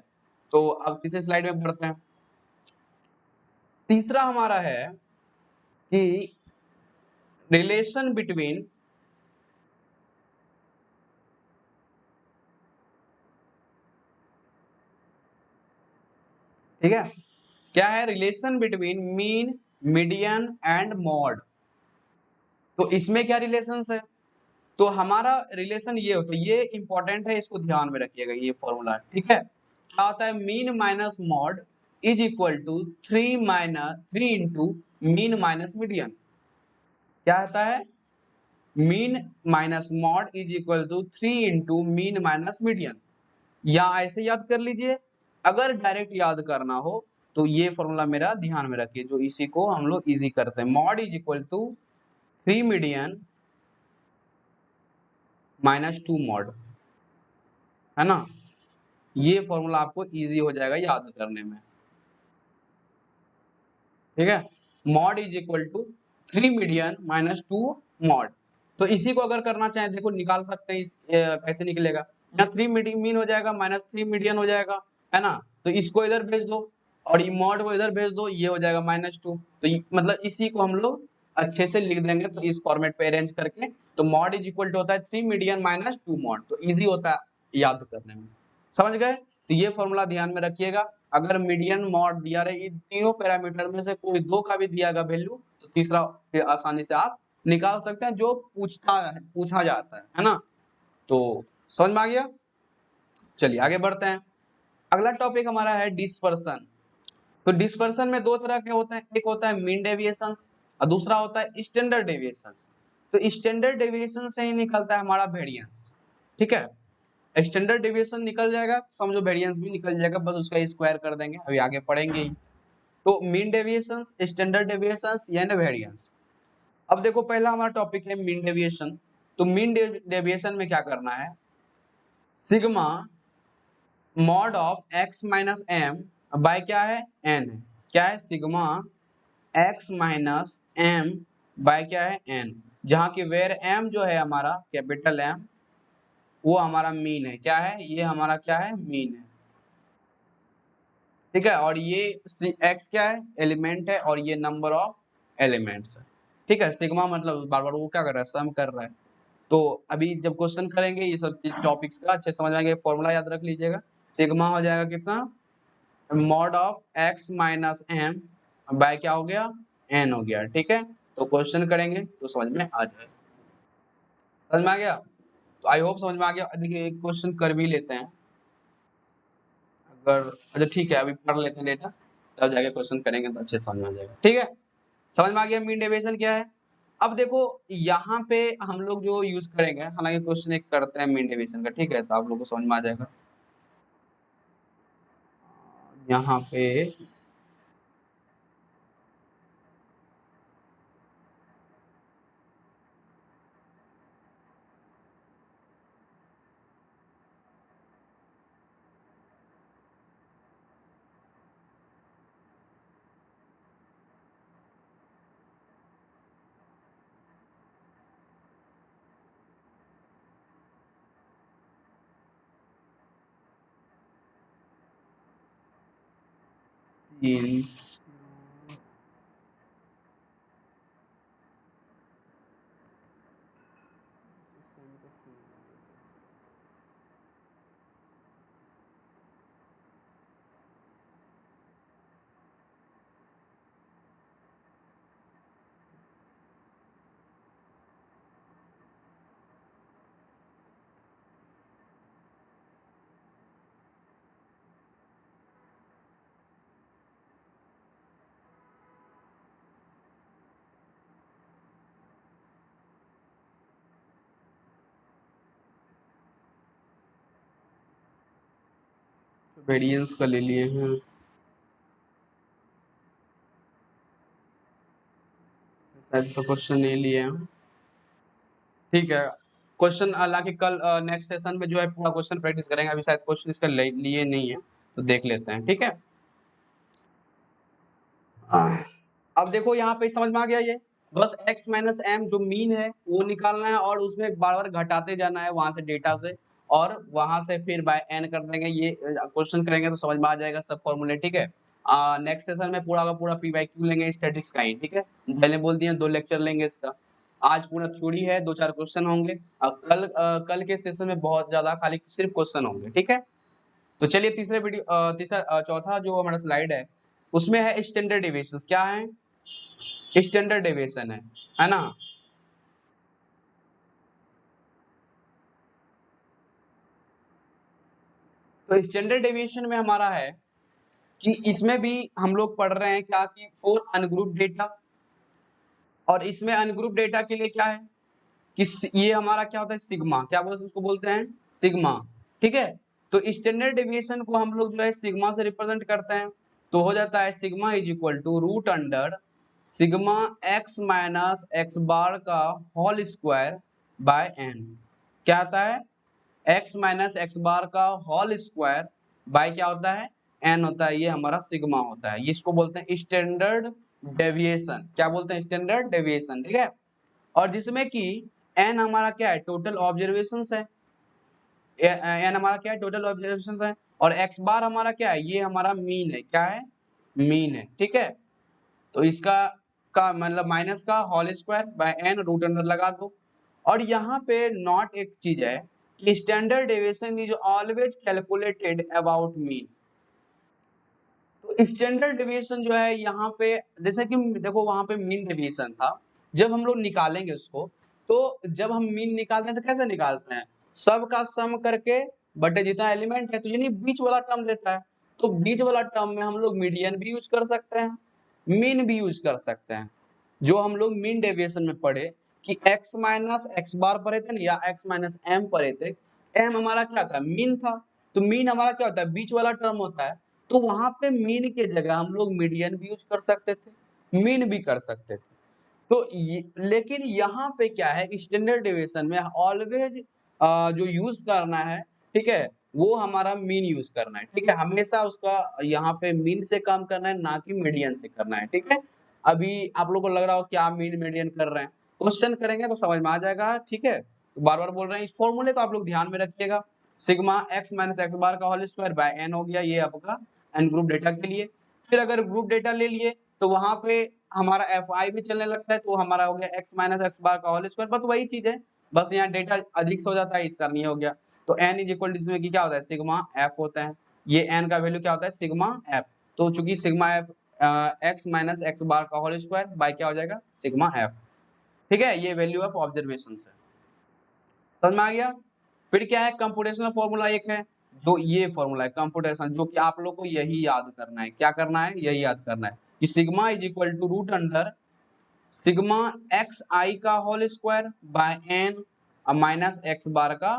तो अब तीसरी स्लाइड में बढ़ते हैं। तीसरा हमारा है कि रिलेशन बिटवीन ठीक है, क्या है? Relation between mean, median and mod. तो इसमें क्या रिलेशन है? तो हमारा रिलेशन ये होता है, ये इंपॉर्टेंट है, इसको ध्यान में रखिएगा, ये फॉर्मूला, ठीक है। क्या होता है? Mean minus mode is equal to 3 into mean minus median. क्या होता है? Mean minus mode is equal to 3 into mean minus median. या ऐसे याद कर लीजिए, अगर डायरेक्ट याद करना हो तो ये फॉर्मूला मेरा ध्यान में रखिए, जो इसी को हम लोग इजी करते हैं। Mode is equal to 3 median -2 mode, है ना। ये फॉर्मूला आपको इजी हो जाएगा याद करने में, ठीक है। Mod is equal to 3 median -2 mod. तो इसी को अगर करना चाहें, देखो निकाल सकते हैं। कैसे निकलेगा? यहाँ 3 मीन हो जाएगा, -3 मीडियन हो जाएगा, है ना। तो इसको इधर भेज दो और ये मॉड को इधर भेज दो, ये हो जाएगा -2। तो मतलब इसी को हम लोग अच्छे से लिख देंगे, तो इस फॉर्मेट पे अरेंज करके। तो मॉड इज इक्वल टू होता है 3 मीडियन -2 मॉड, तो इजी होता है याद करने में। समझ गए? तो ये फॉर्मूला ध्यान में रखिएगा। अगर मीडियन मॉड दिया रहे, इन तीनों पैरामीटर में से कोई दो का भी दिया गया वैल्यू, तो तीसरा आसानी से आप निकाल सकते हैं, जो पूछा जाता है ना। तो समझ में आ गया? चलिए आगे बढ़ते हैं। अगला टॉपिक हमारा है डिस्पर्सन। तो डिस्पर्सन में दो तरह के होते हैं, एक होता है मीन डेविएशन और दूसरा होता है स्टैंडर्ड डेविएशन। तो स्टैंडर्ड डेविएशन से ही निकलता है हमारा वेरिएंस, ठीक है। स्टैंडर्ड डेविएशन निकल जाएगा, समझो वेरिएंस भी निकल जाएगा, बस उसका स्क्वायर कर देंगे, अभी आगे पढ़ेंगे ही। तो मीन डेविएशन, स्टैंडर्ड डेविएशन यानी वेरिएंस। अब देखो पहला हमारा टॉपिक है मीन डेविएशन। तो मीन डेविएशन में क्या करना है? Sigma mod of x minus M by क्या है? n है। क्या है? Sigma x minus M by क्या है? n। जहां की वेर m जो है हमारा कैपिटल M, वो हमारा मीन है। क्या है? ये हमारा क्या है? मीन है, ठीक है। और ये x क्या है? एलिमेंट है, और ये नंबर ऑफ एलिमेंट्स है, ठीक है। सिग्मा मतलब बार बार वो क्या कर रहा है? सम कर रहा है। तो अभी जब क्वेश्चन करेंगे ये सब टॉपिक्स का अच्छे समझ आएंगे, फॉर्मूला याद रख लीजिएगा। सिग्मा हो जाएगा कितना? Mod of x minus M by क्या हो गया? n हो गया, ठीक है। तो क्वेश्चन करेंगे तो समझ में आ जाएगा। समझ में आ गया? तो आई होप समझ में आ गया। देखिए एक क्वेश्चन कर भी लेते हैं, अगर अच्छा ठीक है, अभी पढ़ लेते हैं डेटा, तब जाके क्वेश्चन करेंगे तो अच्छे समझ में आ जाएगा, ठीक है। समझ में आ गया मीन डेविएशन क्या है? अब देखो यहाँ पे हम लोग जो यूज करेंगे, हालांकि क्वेश्चन एक करते हैं मीन डेविएशन का, ठीक है, तो आप लोग को समझ में आ जाएगा। यहाँ पे तीन वेरिएंस का ले लिए हैं, शायद से क्वेश्चन नहीं लिए हैं। ठीक है, क्वेश्चन हालांकि कल नेक्स्ट सेशन में जो है पूरा क्वेश्चन प्रैक्टिस करेंगे, अभी शायद क्वेश्चन इसका लिए नहीं है, तो देख लेते हैं। ठीक है, अब देखो यहाँ पे समझ में आ गया, ये बस x माइनस एम जो मीन है वो निकालना है और उसमें बार बार घटाते जाना है वहां से डेटा से, और वहां से फिर बाय एन कर देंगे। ये क्वेश्चन करेंगे तो समझ में आ जाएगा सब फॉर्मूले। ठीक है, नेक्स्ट सेशन में पूरा का पूरा पी बाई क्यू लेंगे स्टैटिक्स का ही। ठीक है, पहले बोल दिए 2 लेक्चर लेंगे इसका, आज पूरा थ्योरी है, 2-4 क्वेश्चन होंगे। अब कल के सेशन में बहुत ज्यादा खाली सिर्फ क्वेश्चन होंगे। ठीक है, तो चलिए तीसरे वीडियो चौथा जो हमारा स्लाइड है उसमें है स्टैंडर्ड डेविएशन। क्या है? स्टैंडर्ड डेविएशन है ना। तो स्टैंडर्ड डेविएशन में हमारा है कि इसमें भी हम लोग पढ़ रहे हैं क्या कि फॉर अनग्रुप डेटा, और इसमें अनग्रुप डेटा के लिए क्या है कि ये हमारा क्या होता है सिग्मा, क्या बोलते उसको बोलते हैं सिग्मा। ठीक है, तो स्टैंडर्ड डेविएशन को हम लोग जो है सिग्मा से रिप्रेजेंट करते हैं, तो हो जाता है sigma is equal to root under sigma x minus x bar का होल स्क्वायर बाय एन। क्या आता है? एक्स माइनस एक्स बार का होल स्क्वायर बाय क्या होता है एन होता है, ये हमारा सिग्मा होता है। इसको बोलते हैं स्टैंडर्ड डेविएशन। क्या बोलते हैं? Standard deviation. ठीक है, और जिसमें कि एन हमारा क्या है टोटल ऑब्जर्वेशंस है, एन हमारा क्या है टोटल ऑब्जर्वेशंस है, और एक्स बार हमारा क्या है ये हमारा मीन है। क्या है? मीन है। ठीक है, तो इसका का मतलब माइनस का whole square by N root under लगा दो। और यहाँ पे नॉट एक चीज है कि standard deviation is always calculated about mean. तो स्टैंडर्ड डेविएशन जो है यहाँ पे जैसे कि देखो वहां पे मीन डेविएशन था, जब हम लोग निकालेंगे उसको, तो जब हम मीन निकालते हैं तो कैसे निकालते हैं? सब का सम करके बटे जितना एलिमेंट है, तो यानी बीच वाला टर्म देता है। तो बीच वाला टर्म में हम लोग मीडियन भी यूज कर सकते हैं, मीन भी यूज कर सकते हैं। जो हम लोग मीन डेविएशन में पढ़े कि x माइनस एक्स बार पढ़े थे ना, या x माइनस एम पढ़े थे। एम हमारा क्या था? मीन था। तो मीन हमारा क्या होता है? बीच वाला टर्म होता है। तो वहां पे मीन के जगह हम लोग मीडियन भी यूज कर सकते थे, मीन भी कर सकते थे। तो लेकिन यहाँ पे क्या है स्टैंडर्ड डेविएशन में ऑलवेज जो यूज करना है, ठीक है, वो हमारा मीन यूज करना है। ठीक है, हमेशा उसका यहाँ पे मीन से काम करना है, ना कि मीडियन से करना है। ठीक है, अभी आप लोग को लग रहा हो क्या मीन मीडियन कर रहे हैं, क्वेश्चन करेंगे तो समझ में आ जाएगा। ठीक है, तो बार बार बोल रहे हैं इस फॉर्मूले को आप लोग ध्यान में रखिएगा। Sigma x minus x bar का होल स्क्वायर बाय एन हो गया, ये आपका एन ग्रुप डेटा के लिए। फिर अगर ग्रुप डेटा ले लिए तो वहां पे हमारा एफ आई भी चलने लगता है, तो हमारा हो गया एक्स माइनस एक्स बार का होल स्क्वायर, बस वही चीज है, बस यहाँ डेटा अधिक से हो जाता है, इसका नहीं हो गया। तो एन इज इक्वल जिसमें कि क्या होता है सिग्मा एफ होता है, ये एन का वैल्यू क्या होता है सिग्मा एफ। तो चूंकि sigma F x minus x bar का होल स्क्वायर बाय क्या हो जाएगा सिग्मा एफ। ठीक है, ये वैल्यू ऑफ ऑब्जर्वेशन है। समझ में आ गया? फिर क्या है कंप्यूटेशनल फॉर्मूला एक है, जो ये फॉर्मूला है कंप्यूटेशन, जो कि आप लोग को यही याद करना है। क्या करना है? यही याद करना है कि sigma is equal to root under sigma x आई का whole square by n minus x bar का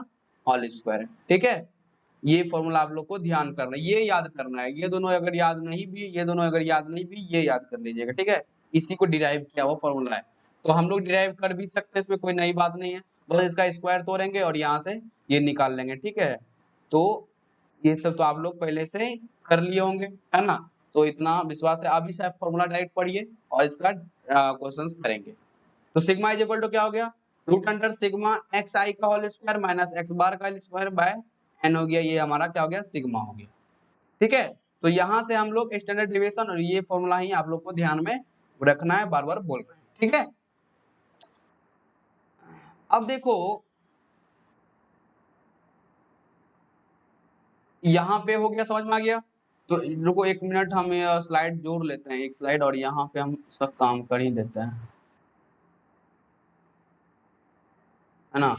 होल स्क्वायर। ठीक है, ये फॉर्मूला आप लोग को ध्यान करना है, ये याद करना है। ये दोनों अगर याद नहीं भी, ये दोनों अगर याद नहीं भी, ये याद कर लीजिएगा। ठीक है, इसी को डिराइव किया हुआ फॉर्मूला है, तो हम लोग डिराइव कर भी सकते हैं, इसमें कोई नई बात नहीं है। बस इसका स्क्वायर तोड़ेंगे और यहाँ से ये निकाल लेंगे। ठीक है, तो ये सब तो आप लोग पहले से कर लिए होंगे, है ना। तो इतना विश्वास है, अभी से फॉर्मूला डायरेक्ट पढ़िए और इसका क्वेश्चंस करेंगे। तो सिग्मा इज इक्वल टू क्या हो गया रूट अंडर सिग्मा एक्स आई का whole square minus x bar का स्क्वायर बाय एन हो गया, ये हमारा क्या हो गया सिग्मा हो गया। ठीक है, तो यहाँ से हम लोग स्टैंडर्ड डेविएशन और ये फॉर्मूला ही आप लोग को ध्यान में रखना है, बार बार बोल रहे हैं, ठीक है। अब देखो यहाँ पे हो गया, समझ में आ गया। तो रुको 1 मिनट, हम स्लाइड जोड़ लेते हैं, एक स्लाइड, और यहाँ पे हम इसका काम कर ही देते हैं, है ना।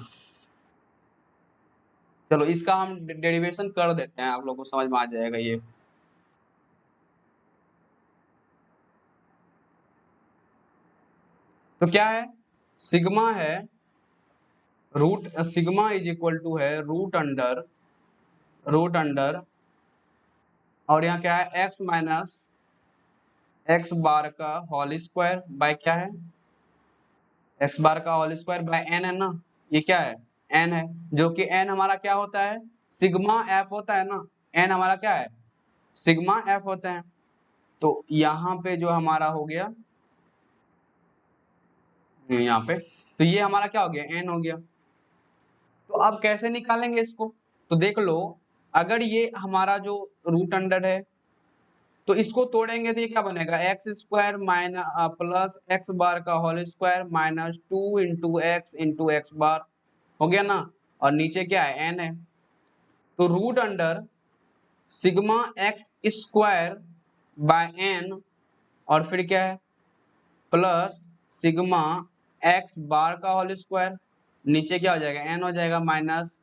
चलो इसका हम डेरिवेशन कर देते हैं, आप लोग को समझ में आ जाएगा ये। तो क्या है, सिग्मा है root, sigma is equal to है रूट अंडर और यहाँ क्या है एक्स माइनस एक्स बार का होल स्क्वायर बाय क्या है, एक्स बार का होल स्क्वायर बाय एन है ना, ये क्या है एन है, जो कि एन हमारा क्या होता है सिग्मा एफ होता है ना, एन हमारा क्या है सिग्मा एफ होता है। तो यहाँ पे जो हमारा हो गया यहाँ पे, तो ये हमारा क्या हो गया एन हो गया। तो अब कैसे निकालेंगे इसको, तो देख लो, अगर ये हमारा जो रूट अंडर है तो इसको तोड़ेंगे तो ये क्या बनेगा x square minus plus x bar का whole square minus 2 × x × x bar हो गया ना, और नीचे क्या है एन है। तो root under sigma X square by N और फिर क्या है प्लस सिग्मा एक्स बार का होल स्क्वायर, नीचे क्या हो जाएगा एन हो जाएगा माइनस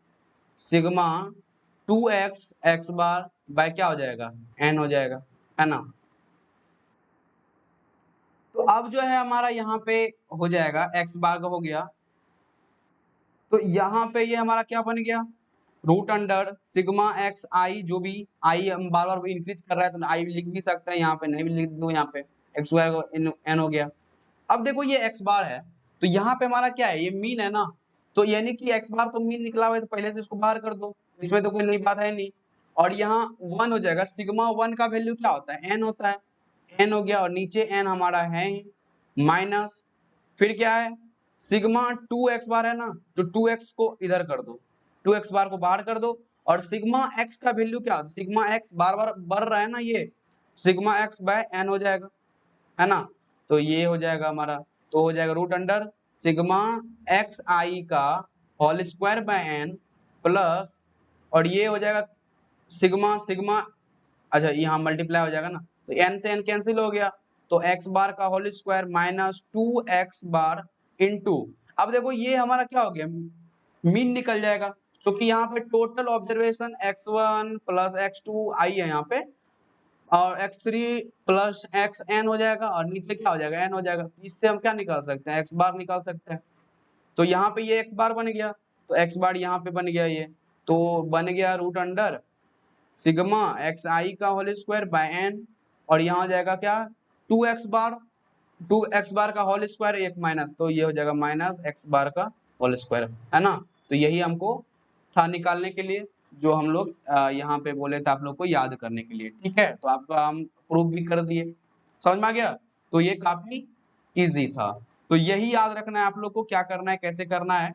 सिग्मा 2x x बार बाय क्या हो जाएगा एन हो जाएगा, है ना। तो अब जो है हमारा यहाँ पे हो जाएगा एक्स बार का हो गया, तो यहाँ पे ये हमारा क्या बन गया रूट अंडर सिग्मा एक्स आई, जो भी आई हम बार बार इंक्रीज कर रहा है तो आई लिख भी सकते हैं, यहाँ पे नहीं भी लिख दो, यहाँ पे एक्स स्क्वायर एन हो गया। अब देखो ये एक्स बार है तो यहाँ पे हमारा क्या है ये मीन है ना, तो यानी कि एक्स बार तो मीन निकला हुआ है तो पहले से इसको बाहर कर दो, इसमें तो कोई नई बात है नहीं। और यहाँ 1 हो जाएगा, सिग्मा 1 का वैल्यू क्या होता है एन होता है, एन हो गया, और नीचे एन हमारा है माइनस, फिर क्या है सिग्मा 2x बार है ना, तो 2x को इधर कर दो, 2x बार को बाहर कर दो, और सिग्मा x का वैल्यू क्या होता है सिग्मा x बार बार बढ़ रहा है ना, ये सिग्मा x बाय एन हो जाएगा, है ना। तो ये हो जाएगा हमारा, तो हो जाएगा रूट अंडर सिग्मा एक्स आई का whole square by N plus, और ये हो जाएगा सिग्मा सिग्मा, अच्छा यहाँ मल्टीप्लाई हो जाएगा ना, तो एन से एन कैंसिल हो गया, तो एक्स बार का whole square minus 2x bar into, अब देखो ये हमारा क्या हो गया मीन निकल जाएगा, क्योंकि यहाँ पे total observation x1 plus x2 आई है यहाँ पे, और x3 प्लस xn हो जाएगा, और नीचे क्या हो जाएगा n हो जाएगा, इससे हम क्या निकाल सकते हैं x बार निकाल सकते हैं। तो यहाँ पे ये x बार बन गया, तो x बार यहाँ पे बन गया ये, तो बन गया रूट अंडर सिग्मा एक्स आई का होल स्क्वायर बाय एन, और यहाँ हो जाएगा क्या 2x बार का होल स्क्वायर एक माइनस, तो ये हो जाएगा माइनस एक्स बार का होल स्क्वायर, है ना। तो यही हमको था निकालने के लिए, जो हम लोग यहाँ पे बोले थे आप लोग को याद करने के लिए, ठीक है। तो आपका हम प्रूफ भी कर दिए, समझ में आ गया। तो ये काफी इजी था, तो यही याद रखना है आप लोग को, क्या करना है कैसे करना है।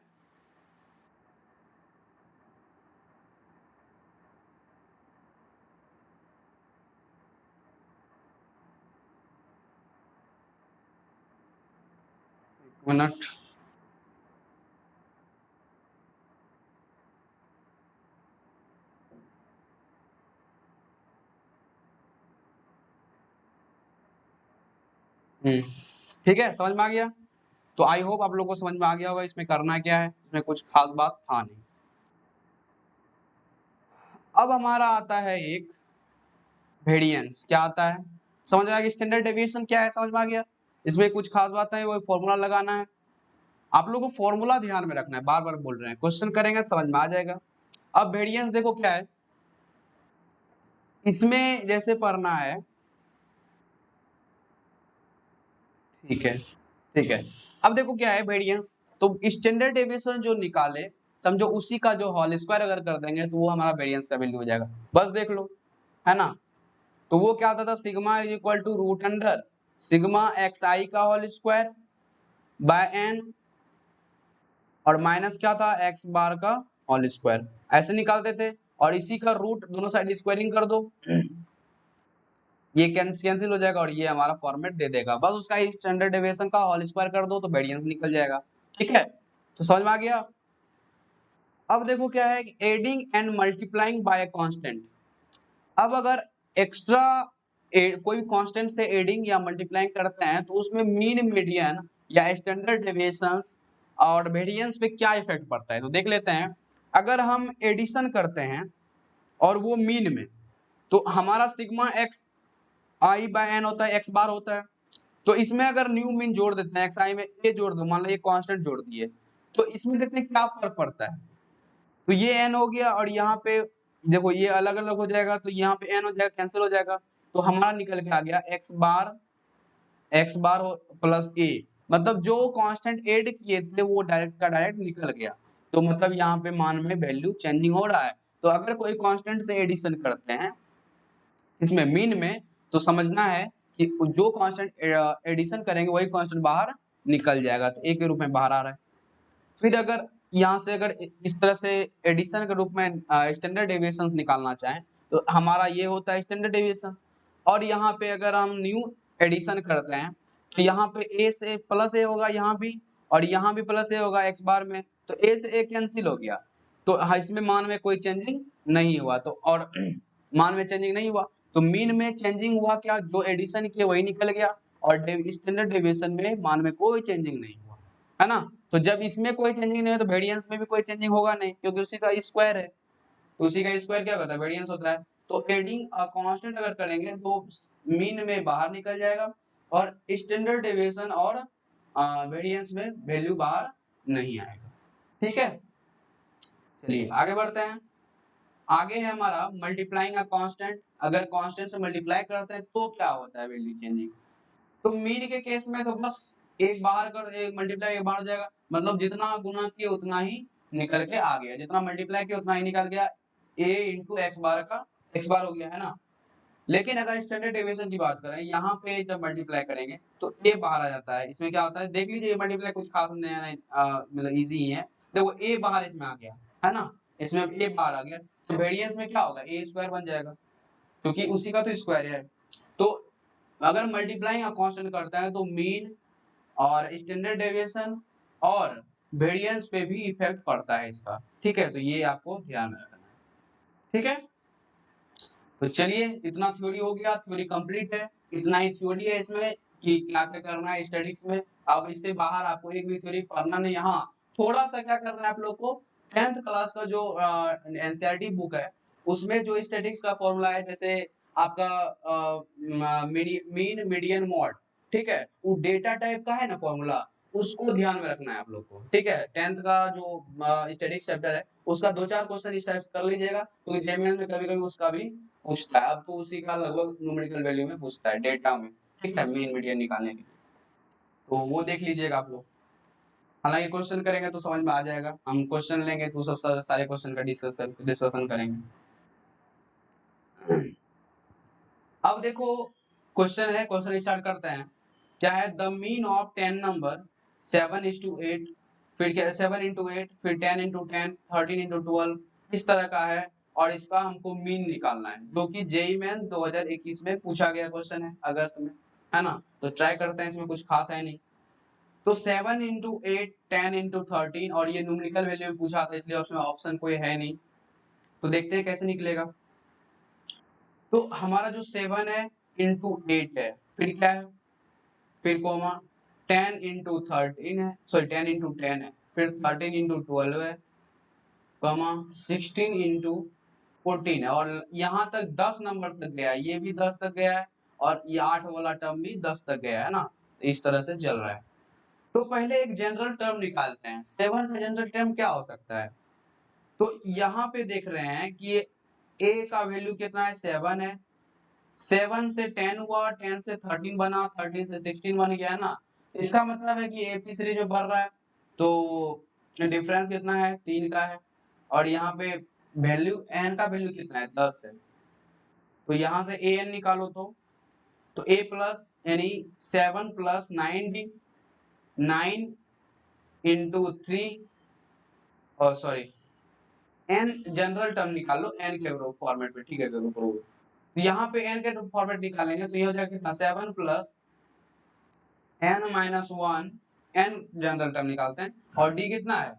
मिनट, ठीक है, समझ में आ गया। तो आई होप आप लोग को समझ में आ गया होगा इसमें करना क्या है, इसमें कुछ खास बात था नहीं। अब हमारा आता है एक वेरिएंस, क्या आता है समझ में आ गया, स्टैंडर्ड डेविएशन क्या है समझ में आ गया, इसमें कुछ खास बात है वो फॉर्मूला लगाना है, आप लोगों को फॉर्मूला ध्यान में रखना है, बार बार बोल रहे हैं, क्वेश्चन करेंगे तो समझ में आ जाएगा। अब वेरिएंस देखो क्या है, इसमें जैसे पढ़ना है, ठीक है ठीक है। अब देखो क्या है वेरिएंस, तो स्टैंडर्ड डेविएशन जो निकाले समझो उसी का जो होल स्क्वायर अगर कर देंगे तो वो हमारा वेरिएंस का वैल्यू हो जाएगा, बस देख लो, है ना। तो वो क्या होता था sigma is equal to root under sigma x आई का होल स्क्वायर बाय एन, और माइनस क्या था एक्स बार का होल स्क्वायर, ऐसे निकालते थे, और इसी का रूट दोनों साइड स्क्वायरिंग कर दो, ये कैंसिल हो जाएगा और ये हमारा फॉर्मेट दे देगा, बस उसका स्टैंडर्ड डेविएशन का होल स्क्वायर कर दो तो वेरिएंस निकल जाएगा। ठीक है, तो समझ में आ गया। अब देखो क्या है, adding and multiplying by constant. अब अगर एक्स्ट्रा कोई कांस्टेंट से एडिंग या मल्टीप्लाइंग करते हैं तो उसमें मीन, मीडियन या स्टैंडर्ड डेविएशंस और वेरिएंस पे क्या इफेक्ट पड़ता है, तो देख लेते हैं। अगर हम एडिशन करते हैं और वो मीन में, तो हमारा सिग्मा एक्स आई बाय एन होता है, एक्स बार होता है। तो इसमें अगर न्यू मीन जोड़ देते हैं, एक्स आई में ए जोड़ दो, मान लो ये कांस्टेंट जोड़ दिए, तो इसमें देखते हैं क्या फर्क पड़ता है। तो ये एन हो गया और यहाँ पे देखो ये अलग अलग हो जाएगा, तो यहाँ पे एन हो जाएगा, कैंसिल हो जाएगा, तो हमारा निकल के आ गया एक्स बार प्लस ए। मतलब जो कांस्टेंट ऐड किए थे वो डायरेक्ट का डायरेक्ट निकल गया, तो मतलब यहाँ पे मान में वैल्यू चेंजिंग हो रहा है। तो अगर कोई कांस्टेंट से एडिशन करते हैं इसमें मीन में, तो समझना है कि जो कांस्टेंट एडिशन करेंगे वही कांस्टेंट बाहर निकल जाएगा, तो ए के रूप में बाहर आ रहा है। फिर अगर यहाँ से अगर इस तरह से एडिशन के रूप में स्टैंडर्ड डेविएशंस निकालना चाहें तो हमारा ये होता है स्टैंडर्ड डेविएशंस। और यहाँ पे अगर हम न्यू एडिशन करते हैं तो यहाँ पे ए से प्लस ए होगा यहाँ भी, और यहाँ भी प्लस ए होगा एक्स बार में, तो ए से ए कैंसिल हो गया, तो इसमें मान में कोई चेंजिंग नहीं हुआ। तो और मान में चेंजिंग नहीं हुआ तो मीन में चेंजिंग हुआ क्या, जो एडिशन किया वही निकल गया, और स्टैंडर्ड डेविएशन में मान में कोई चेंजिंग नहीं हुआ, है ना। तो जब इसमें कोई चेंजिंग नहीं है तो वेरिएंस में भी कोई चेंजिंग होगा नहीं, क्योंकि उसी का स्क्वायर है, तो उसी का स्क्वायर क्या होता है, वेरिएंस होता है। तो एडिंग कांस्टेंट अगर करेंगे तो मीन में बाहर निकल जाएगा और स्टैंडर्ड डेविएशन और वेरिएंस में वैल्यू बाहर नहीं आएगा। ठीक है, चलिए आगे बढ़ते हैं। आगे है हमारा मल्टीप्लाइंग अ कांस्टेंट। अगर कांस्टेंट से मल्टीप्लाई करते हैं तो क्या होता है वैल्यू चेंजिंग। तो मीन के केस में तो बस एक बाहर कर, एक मल्टीप्लाई एक बाहर हो जाएगा, मतलब जितना गुना किए उतना ही निकल के आ गया, जितना मल्टीप्लाई किया उतना ही निकल गया, a इंटू एक्स बार का एक्स बार हो गया, है ना। लेकिन अगर स्टैंडर्ड डेविएशन की बात करें, यहाँ पे जब मल्टीप्लाई करेंगे तो a बाहर आ जाता है। इसमें क्या होता है, देख लीजिए मल्टीप्लाई कुछ खास नया नहीं, मतलब इजी ही है। देखो a बाहर इसमें आ गया, है ना, इसमें a बाहर आ गया, तो वेरिएंस में क्या होगा, a स्क्वायर बन जाएगा, क्योंकि उसी का तो स्क्वायर है। तो अगर मल्टीप्लाइंग कांस्टेंट करता है तो मीन और स्टैंडर्ड डेविएशन और वेरिएंस पे भी इफेक्ट पड़ता है इसका। ठीक है, तो ये आपको ध्यान में रखना है। ठीक है, तो चलिए इतना थ्योरी हो गया, थ्योरी कंप्लीट है। इतना ही थ्योरी है इसमें कि क्या क्या करना है स्टडीज में। अब इससे बाहर आपको एक भी थ्योरी पढ़ना नहीं। हाँ, थोड़ा सा क्या करना है आप लोग को, 10th क्लास का जो एनसीईआरटी बुक है उसमें जो स्टैटिक्स का फॉर्मूला है, जैसे आपका मीन मीडियन मॉड, ठीक है, वो डेटा टाइप का है ना फॉर्मूला, उसको ध्यान में रखना है आप लोग को। ठीक है, 10th का जो स्टैटिक्स चैप्टर है उसका 2-4 क्वेश्चन इस टाइप कर लीजिएगा, तो जेएमएल में कभी कभी उसका भी पूछता है। अब तो उसी का लगभग न्यूमेरिकल वैल्यू में पूछता है डेटा में। ठीक है, मीन मीडियन निकालने के लिए, तो वो देख लीजिएगा आप लोग। हालांकि क्वेश्चन करेंगे तो समझ में आ जाएगा, हम क्वेश्चन लेंगे तो सब सारे क्वेश्चन का डिस्कशन करेंगे। अब देखो क्वेश्चन है, क्वेश्चन स्टार्ट करते हैं। क्या है, द मीन ऑफ 10 नंबर 7:8, फिर क्या 7 × 8, फिर 10 × 10, 13 × 12, इस तरह का है, और इसका हमको मीन निकालना है, जो कि जेईई मेन 2021 में पूछा गया क्वेश्चन है अगस्त में, है ना। तो ट्राई करते हैं, इसमें कुछ खास है नहीं। तो 7 × 8, 10 × 13, और ये न्यूमेरिकल वैल्यू में पूछा था, इसलिए उसमें ऑप्शन कोई है नहीं। तो देखते हैं कैसे निकलेगा। तो हमारा जो 7 है इंटू 8 है, फिर क्या है, फिर कोमा 10 × 13 है, सॉरी 10 × 10 है, फिर 13 × 12 है, कोमा 16 × 14 है, और यहाँ तक 10 नंबर तक गया है, ये भी 10 तक गया है, और ये 8 वाला टर्म भी 10 तक गया है ना। इस तरह से चल रहा है। तो पहले एक जनरल टर्म निकालते हैं, 7 का जनरल टर्म क्या हो सकता है। तो यहाँ पे देख रहे हैं कि a का वैल्यू कितना है, 7 है, 7 से 10 हुआ, 10 से 13 बना, 13 से 16 बन गया ना। इसका मतलब है कि AP सीरीज में बढ़ रहा है, तो डिफरेंस कितना है, 3 का है, और यहाँ पे वैल्यू n का वैल्यू कितना है, 10 है। तो यहाँ से an निकालो, तो a प्लस यानी 7 + 9d, 9 × 3, sorry n general term निकालो n के फॉर्मेट में, ठीक है, करो। तो यहाँ पे n के फॉर्मेट निकालेंगे तो ये हो जाएगा कितना 7 plus n minus 1 n general term निकालते हैं और d कितना है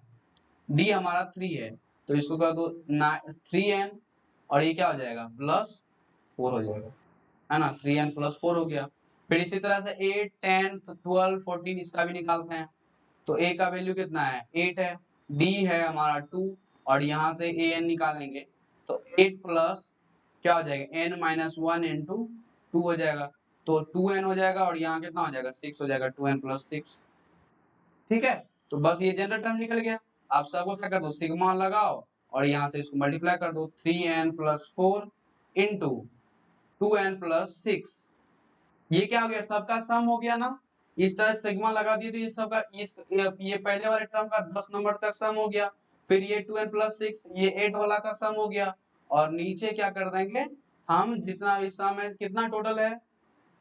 d हमारा 3 है तो इसको कर दो 3n और ये क्या हो जाएगा प्लस 4 हो जाएगा है ना 3n प्लस 4 हो गया। फिर इसी तरह से 8 10 12 14 इसका भी निकालते हैं तो a का वैल्यू कितना है 8 है d है हमारा 2 और यहाँ से an निकालेंगे तो 8 प्लस क्या हो जाएगा n माइनस 1 इंटू 2 हो जाएगा तो 2n हो जाएगा और यहाँ कितना हो जाएगा 6 हो जाएगा 2n प्लस 6। ठीक है तो बस ये जनरल टर्म निकल गया। आप सबको क्या कर दो सिग्मा लगाओ और यहाँ से इसको मल्टीप्लाई कर दो 3n plus 4 into 2n plus 6 ये क्या हो गया सबका सम हो गया ना। इस तरह सिग्मा लगा दिए तो ये सबका ये पहले वाले टर्म का 10 नंबर तक सम हो गया फिर ये 2n प्लस 6 ये 8 वाला का सम हो गया और नीचे क्या कर देंगे हम जितना भी सम है कितना टोटल है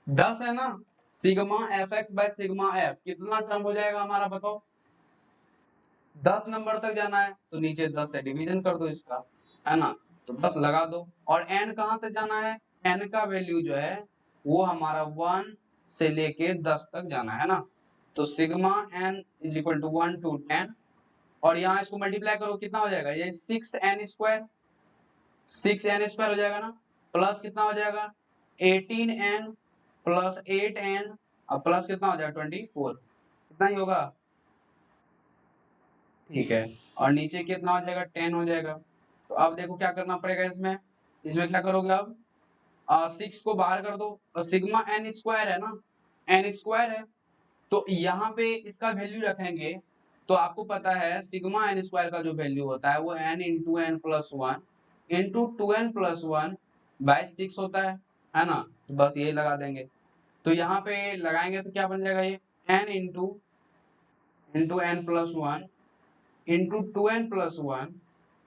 10 है ना sigma F X by sigma F कितना टर्म हो जाएगा हमारा बताओ 10 नंबर तक जाना है तो नीचे 10 से डिवीजन कर दो इसका है ना तो बस लगा दो और n कहाँ तक जाना है n का वैल्यू जो है वो हमारा 1 से लेके 10 तक जाना है ना तो sigma n is equal to 1 to 10 और यहाँ इसको मल्टीप्लाई करो कितना हो जाएगा ये 6n स्क्वायर 6n स्क्वायर हो जाएगा ना प्लस कितना हो जाएगा 18n प्लस 8n और प्लस कितना हो जाएगा 24 कितना ही होगा ठीक है और नीचे कितना हो जाएगा 10 हो जाएगा। तो अब देखो क्या करना पड़ेगा इसमें इसमें क्या करोगे अब 6 को बाहर कर दो और सिग्मा n स्क्वायर है ना n स्क्वायर है तो यहाँ पे इसका वैल्यू रखेंगे तो आपको पता है सिग्मा n स्क्वायर का जो वैल्यू होता है वो n into N plus one into 2n plus one by 6 होता है ना तो बस यही लगा देंगे तो यहाँ पे लगाएंगे तो क्या बन जाएगा ये n into N plus one into 2n plus one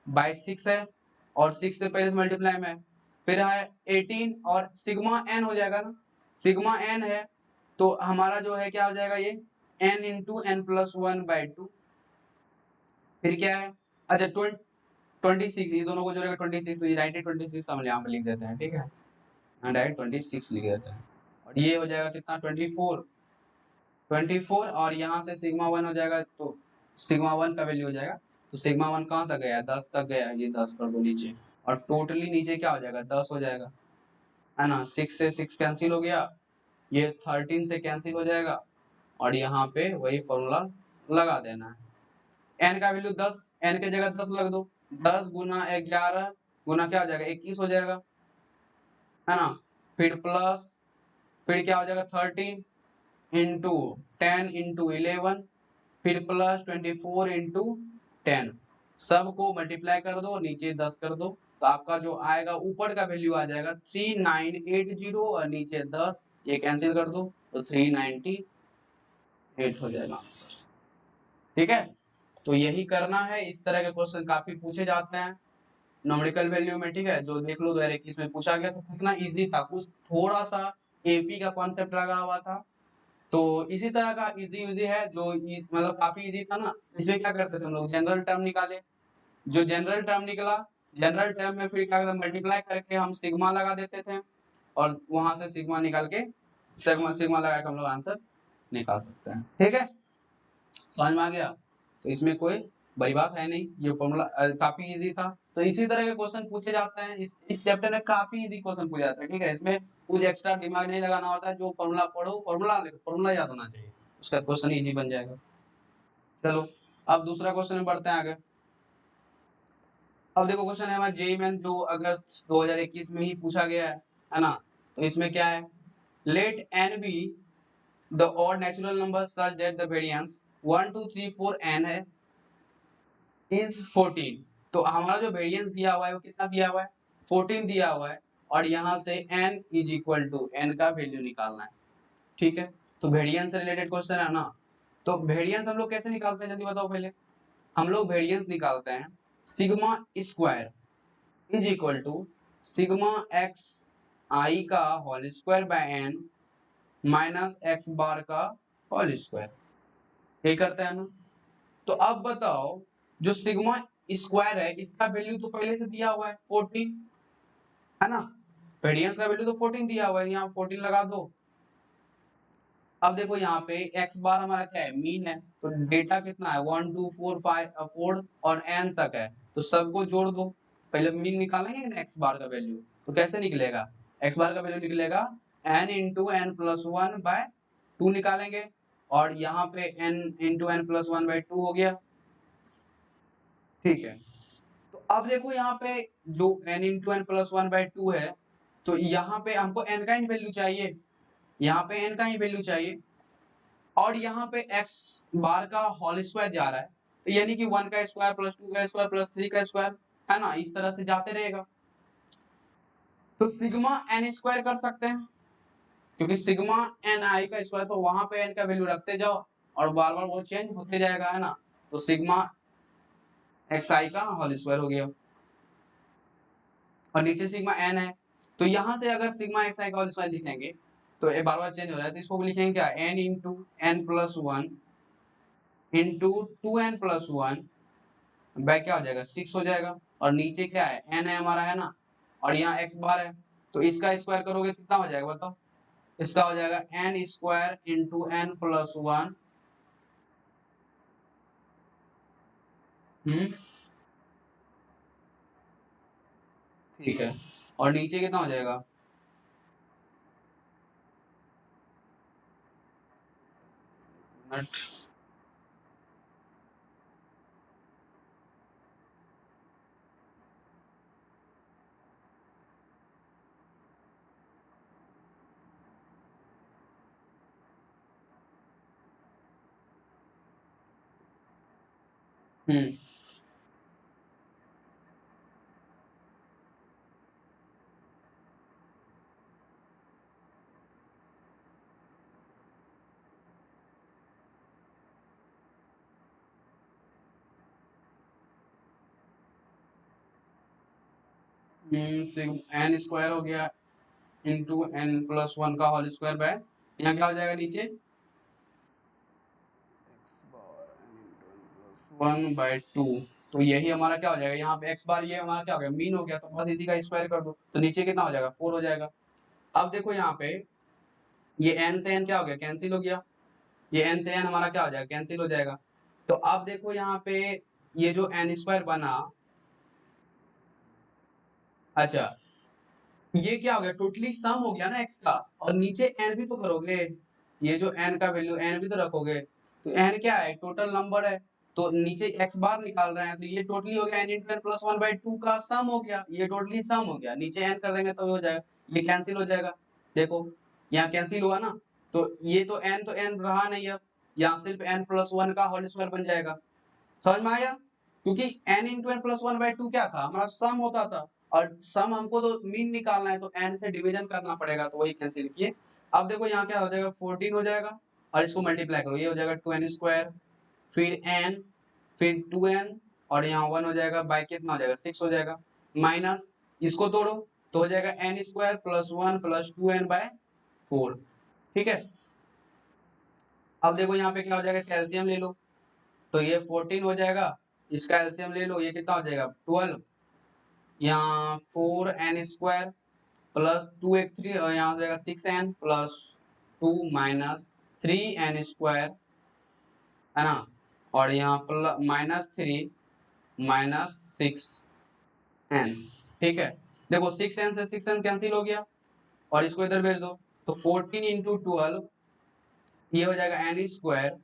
by 6 है और 6 से पहले से मल्टीप्लाई में है फिर है 18 और सिग्मा n हो जाएगा ना सिग्मा n है तो हमारा जो है क्या हो जाएगा ये n into N plus one by two फिर क्या है अच्छा 26 ये दोनों को जोड़ेगा 26 तो ये डायरेक्ट 26 हम यहाँ पे लिख देते हैं ठीक है डायरेक्ट 26 लिख देते हैं और ये हो जाएगा कितना 24 और यहाँ से सिग्मा वन हो जाएगा तो सिग्मा वन का वैल्यू हो जाएगा तो सिग्मा वन कहाँ तक गया 10 तक गया ये 10 कर दो नीचे और टोटली नीचे क्या हो जाएगा 10 हो जाएगा है ना 6 से 6 कैंसिल हो गया ये 13 से कैंसिल हो जाएगा और यहाँ पे वही फॉर्मूला लगा देना है n का वैल्यू 10 n के जगह 10 लग दो 10 गुना 11 गुना क्या हो जाएगा 21 हो जाएगा है ना फिर प्लस फिर क्या हो जाएगा 13 इंटू 10 इंटू 11 फिर प्लस 24 इंटू 10 सबको मल्टीप्लाई कर दो नीचे 10 कर दो तो आपका जो आएगा ऊपर का वैल्यू आ जाएगा 3980 और नीचे 10 ये कैंसिल कर दो तो 398 हो जाएगा आंसर। ठीक है तो यही करना है इस तरह के क्वेश्चन काफी पूछे जाते हैं न्यूमेरिकल वैल्यू में ठीक है जो देख लो 2021 में पूछा गया तो कितना इजी था कुछ थोड़ा सा एपी का कॉन्सेप्ट लगा हुआ था तो इसी तरह का इजी है जो मतलब काफी इजी था ना इसमें क्या करते थे हम लोग जनरल टर्म निकाले जो जनरल टर्म निकला जनरल टर्म में फिर क्या करते मल्टीप्लाई करके हम सिग्मा लगा देते थे और वहां से सिग्मा निकाल के सिग्मा सिग्मा लगा के हम लोग आंसर निकाल सकते हैं। ठीक है समझ में आ गया तो इसमें कोई बड़ी बात है नहीं ये फॉर्मूला काफी इजी था तो इसी तरह के क्वेश्चन पूछे जाते हैं इस चैप्टर में काफी इजी क्वेश्चन पूछे जाते हैं ठीक है इसमें कुछ एक्स्ट्रा दिमाग नहीं लगाना होता है जो फॉर्मूला पढ़ो फॉर्मूला याद होना चाहिए उसका क्वेश्चन इजी बन जाएगा। चलो अब दूसरा क्वेश्चन में बढ़ते हैं आगे। अब देखो क्वेश्चन है हमारा जेईई मेन जो अगस्त 2021 में ही पूछा गया है ना तो इसमें क्या है let n be the odd natural number such that the variance 1 2 3 4 n है इज 14 तो हमारा जो वेरिएंस दिया हुआ है वो कितना दिया हुआ है 14 दिया हुआ है और यहाँ से n is equal to n का वैल्यू निकालना है। ठीक है तो वेरिएंस से रिलेटेड क्वेश्चन है ना तो वेरिएंस हम लोग कैसे निकालते हैं जल्दी बताओ पहले हम लोग वेरिएंस निकालते हैं sigma square is equal to sigma x आई का whole square by n minus x bar का होल स्क्वायर ये करते हैं ना। तो अब बताओ जो सिग्मा स्क्वायर है इसका वैल्यू तो पहले से दिया हुआ है 14 है ना वेरिएंस का वैल्यू तो 14 दिया हुआ है, यहाँ 14 लगा दो। अब देखो यहाँ पे x बार हमारा क्या है, मीन है, तो डेटा कितना है 1 2 4 5 4 और n तक है, तो सबको जोड़ दो। पहले मीन निकालेंगे ना x बार का वैल्यू, तो कैसे निकलेगा, x बार का वैल्यू निकलेगा n into N plus one by two निकालेंगे, और यहाँ पे n into N plus one by two हो गया। ठीक है, तो अब देखो यहाँ पे जो n into N plus one by two है, तो यहाँ पे हमको n का ही वैल्यू चाहिए, यहाँ पे n का ही वैल्यू चाहिए, और यहाँ पे x बार का होल स्क्वायर जा रहा है, तो यानी कि 1 का स्क्वायर प्लस 2 का स्क्वायर प्लस 3 का स्क्वायर, है ना, इस तरह से जाते रहेगा। तो सिग्मा n स्क्वायर कर सकते हैं, क्योंकि सिग्मा n आई का स्क्वायर, तो वहां पे n का वैल्यू रखते जाओ और बार बार वो चेंज होते जाएगा, है ना, तो सिग्मा एक्स आई का होल स्क्वायर हो गया, और नीचे सिग्मा n है, तो यहाँ से अगर सिग्मा एक्स आई का होल स्क्वायर लिखेंगे तो ये बार बार चेंज हो रहा है, तो इसको लिखेंगे क्या, n into N plus one into two N plus one by क्या हो जाएगा 6 हो जाएगा, और नीचे क्या है n है हमारा, है ना, और यहाँ x बार है, तो इसका स्क्वायर करोगे तो कितना हो जाएगा बताओ, इसका हो जाएगा n square into N plus one, ठीक है, और नीचे कितना हो जाएगा, नट, एन स्क्वायर हो गया इंटू एन प्लस वन का होल स्क्वायर बाय, यहाँ क्या हो जाएगा नीचे वन बाय टू, तो यही हमारा क्या हो जाएगा, यहाँ पे एक्स बार ये हमारा क्या हो गया, मीन हो गया, तो बस इसी का स्क्वायर कर दो, तो नीचे कितना हो जाएगा 4 हो जाएगा। अब देखो यहाँ पे ये n से n क्या हो गया, कैंसिल हो गया, ये n से n हमारा क्या हो जाएगा, कैंसिल हो जाएगा। तो अब देखो यहाँ पे ये जो n स्क्वायर बना, अच्छा ये क्या हो गया, टोटली सम हो गया ना x का, और नीचे n भी तो करोगे, ये जो n का वैल्यू n भी तो रखोगे, तो n क्या है, टोटल नंबर है, तो नीचे x बार निकाल रहे हैं, तो ये टोटली हो गया n into N plus one by two का सम हो गया, ये टोटली सम हो गया, नीचे n कर देंगे तो हो जाएगा, ये कैंसिल हो जाएगा, देखो यहाँ कैंसिल हुआ ना, तो ये तो n रहा नहीं, अब यहाँ सिर्फ n प्लस वन का होल स्क्वायर बन जाएगा, समझ में आया, क्योंकि n into N plus one by two क्या था, हमारा सम होता था, और सम हमको तो मीन निकालना है, तो n से डिवीजन करना पड़ेगा, तो वही कैंसिल किए। अब देखो यहाँ क्या हो जाएगा 14 हो जाएगा, और इसको मल्टीप्लाई करो, ये हो जाएगा 2n स्क्वायर, फिर n, फिर 2n, और यहाँ 1 हो जाएगा, बाय कितना हो जाएगा 6 हो जाएगा, माइनस इसको तोड़ो तो हो जाएगा n square plus one plus 2n by 4, ठीक है। अब देखो यहाँ पे क्या हो जाएगा, इसका एलसीएम ले लो, तो ये 14 हो जाएगा, इसका एलसीएम ले लो, ये कितना हो जाएगा 12, यहाँ 4n स्क्वायर प्लस 2 और यहाँ हो जाएगा 6n plus 2 minus 3n square, है ना, और यहाँ प्लस माइनस 3 माइनस 6n, ठीक है। देखो 6n से 6n कैंसिल हो गया, और इसको इधर भेज दो, तो 14 इंटू 12 ये हो जाएगा n स्क्वायर,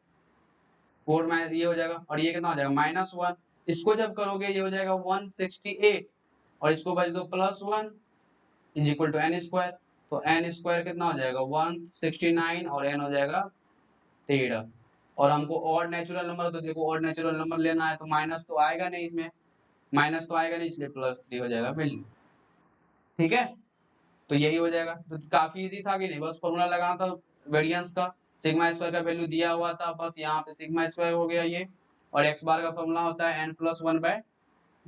4 माइनस ये हो जाएगा, और ये कितना हो जाएगा माइनस 1, इसको जब करोगे ये हो जाएगा 168, और इसको भेज दो plus 1 is equal to N square, तो एन स्क्वायर कितना हो जाएगा 169, और एन हो जाएगा 13, और हमको और नेचुरल नंबर, तो देखो और नेचुरल नंबर लेना है, तो माइनस तो आएगा नहीं इसमें, माइनस तो आएगा नहीं, इसलिए प्लस 3 हो जाएगा वैल्यू, ठीक है। तो यही हो जाएगा, तो काफी इजी था कि नहीं, बस फॉर्मूला लगाना था वेरिएंस का, सिग्मा स्क्वायर का वैल्यू दिया हुआ था, बस यहाँ पे सिग्मा स्क्वायर हो गया ये, और एक्स बार का फॉर्मूला होता है n plus one by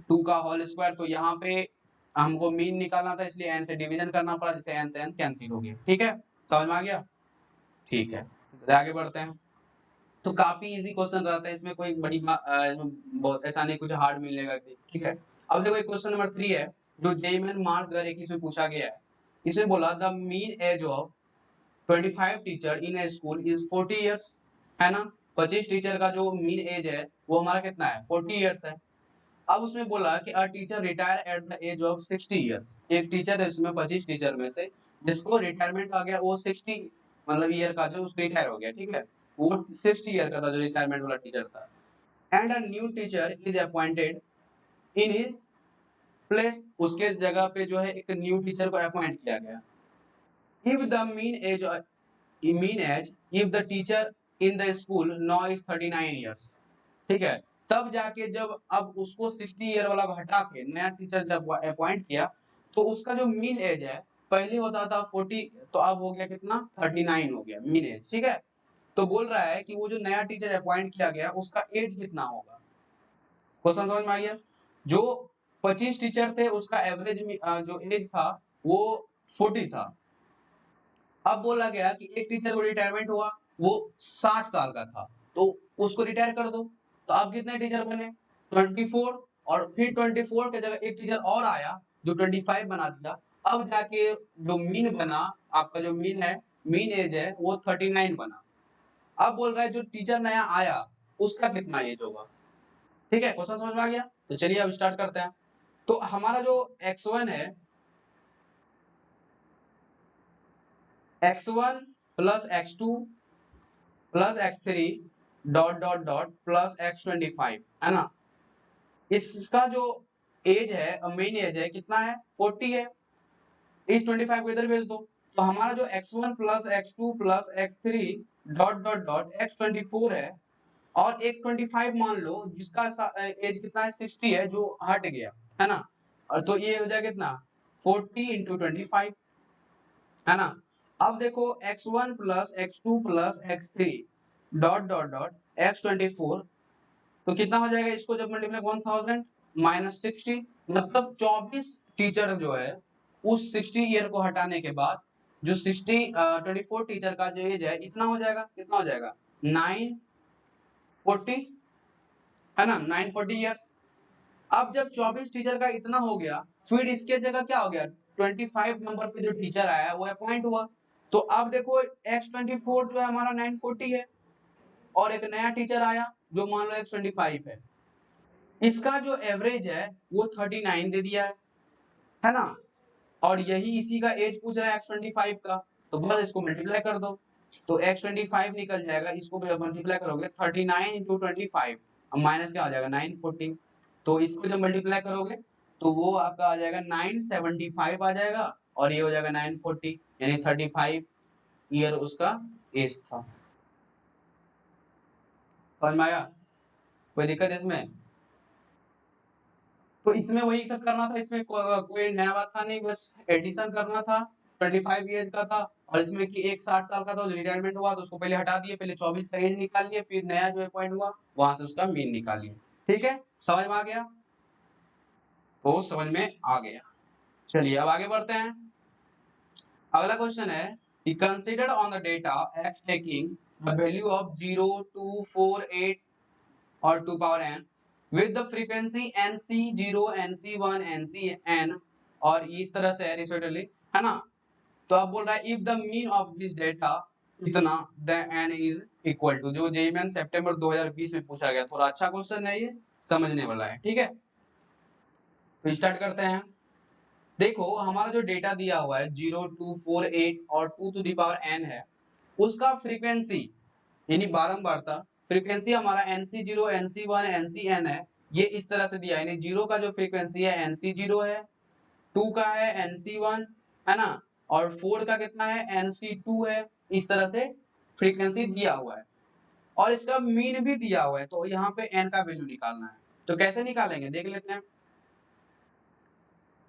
to का होल स्क्वायर, तो यहाँ पे हमको मीन निकालना था, इसलिए n से डिवीजन करना पड़ा, जिससे n से n कैंसिल हो गया, ठीक है, समझ में आ गया, ठीक है, तो आगे बढ़ते हैं। तो काफी इजी क्वेश्चन रहता है, इसमें कोई बड़ी बहुत ऐसा नहीं कुछ हार्ड मिलेगा, ठीक है। अब देखो एक क्वेश्चन नंबर 3 है, जो जेईई मेन मार्च 2021 में पूछा गया है, इसमें बोला the mean age of 25 teacher in a school is 40 years, है ना। 25 टीचर का जो मीन एज है वो हमारा कितना है, 40 इयर्स है। अब उसमें बोला कि a teacher retire at the age of 60 years, एक टीचर है उसमें 25 टीचर में से जिसको रिटायरमेंट आ गया, वो 60 मतलब ईयर का जो रिटायर हो गया, ठीक है, वो 60 ईयर का था जो रिटायरमेंट वाला टीचर था। And a new teacher is appointed in his place, उसके जगह पे जो है एक न्यू टीचर को अपॉइंट किया गया। If the mean age if the teacher in the school now is 39 years, ठीक है, तब जाके जब अब उसको 60 ईयर वाला को हटा के नया टीचर जब अपॉइंट किया तो उसका जो मीन एज है पहले होता था 40, तो अब हो गया कितना, 39 हो गया मीन एज, ठीक है। तो बोल रहा है कि वो जो नया टीचर अपॉइंट किया गया उसका एज कितना होगा। क्वेश्चन समझ में आ गया। जो 25 टीचर थे उसका एवरेज जो एज था वो 40 था। अब बोला गया कि एक टीचर को रिटायरमेंट हुआ, वो 60 साल का था, तो उसको रिटायर कर दो। तो अब कितने टीचर बने, 24, और फिर 24 के जगह एक टीचर और आया जो 25 बना दिया। अब जाके जो मीन बना, आपका जो मीन है, मीन एज है वो 39 बना। अब बोल रहा है जो टीचर नया आया उसका कितना एज होगा। ठीक है, क्वेश्चन समझ में आ गया। तो चलिए अब स्टार्ट करते हैं। तो हमारा जो x1 है, x1 plus x2 plus x3 dot dot dot plus x25, है ना। इसका जो एज है, मेन एज है कितना है, 40 है। इस 25 को इधर भेज दो, तो हमारा जो x1 plus x2 plus x3 dot dot dot x24 है, और एक 25 मान लो जिसका एज कितना है, 60 है, जो हट गया, है ना। और तो ये हो जाएगा कितना, 40 इंटू 25, है ना। अब देखो x1 plus x2 plus x3 dot dot dot x24, तो कितना हो जाएगा, इसको जब मल्टीप्लाई 1000 माइनस 60, मतलब 24 टीचर जो है उस 60 ईयर को हटाने के बाद जो 24 टीचर का जो एज है इतना हो जाएगा, कितना हो जाएगा, 940, है ना, 940 ईयर्स। अब जब 24 टीचर का इतना हो गया, फिर इसके जगह क्या हो गया, 25 नंबर पे जो टीचर आया वो अपॉइंट हुआ। तो अब देखो x24 जो है हमारा 940 है, और एक नया टीचर आया जो मान लो x25 है, इसका जो एवरेज है वो 39 दे दिया है ना। और यही इसी का एज पूछ रहा है x25 का, तो बस इसको मल्टीप्लाई कर दो, तो x25 निकल जाएगा, इसको जब मल्टीप्लाई करोगे 39 इंटू 25, माइनस क्या हो जाएगा, 940, तो इसको जब मल्टीप्लाई करोगे तो वो आपका आ जाएगा 975 आ जाएगा, और ये हो जाएगा 940, यानी 35 ईयर उसका एज था। समझ में आया, कोई दिक्कत इसमें। तो इसमें वही तक करना था, इसमें कोई नया बात था नहीं, बस एडिशन करना था। 25 ईयर्स का था, और इसमें कि एक 60 साल का था जो रिटायरमेंट हुआ, तो उसको पहले हटा दिए, पहले 24 का एज निकाल लिए, फिर नया जो अपॉइंट हुआ वहां से उसका मीन निकाल लिए। ठीक है, समझ में आ गया, तो समझ में आ गया। चलिए अब आगे बढ़ते हैं। अगला क्वेश्चन है कि consider on the data x taking the value of 0 2 4 8 और 2 power n with the frequency nc0 nc1 ncn, और इस तरह से रिस्पेक्टिवली, है ना। तो अब बोल रहा है if the mean of this data इतना the n is equal to, जो जेईई मेन सितंबर 2020 में पूछा गया, थोड़ा अच्छा क्वेश्चन है, ये समझने वाला है। ठीक है, तो स्टार्ट करते हैं। देखो हमारा जो डेटा दिया हुआ है 0 2 4 8 और 2 टू द पावर n है, उसका फ्रीक्वेंसी यानी बारंबारता, फ्रीक्वेंसी हमारा nc0 nc1 ncn है, ये इस तरह से दिया है, यानी 0 का जो फ्रीक्वेंसी है nc0 है, 2 का है nc1, है ना, और 4 का कितना है nc2 है। इस तरह से फ्रीक्वेंसी दिया हुआ है, और इसका मीन भी दिया हुआ है, तो यहाँ पे n का वैल्यू निकालना है। तो कैसे निकालेंगे देख लेते हैं।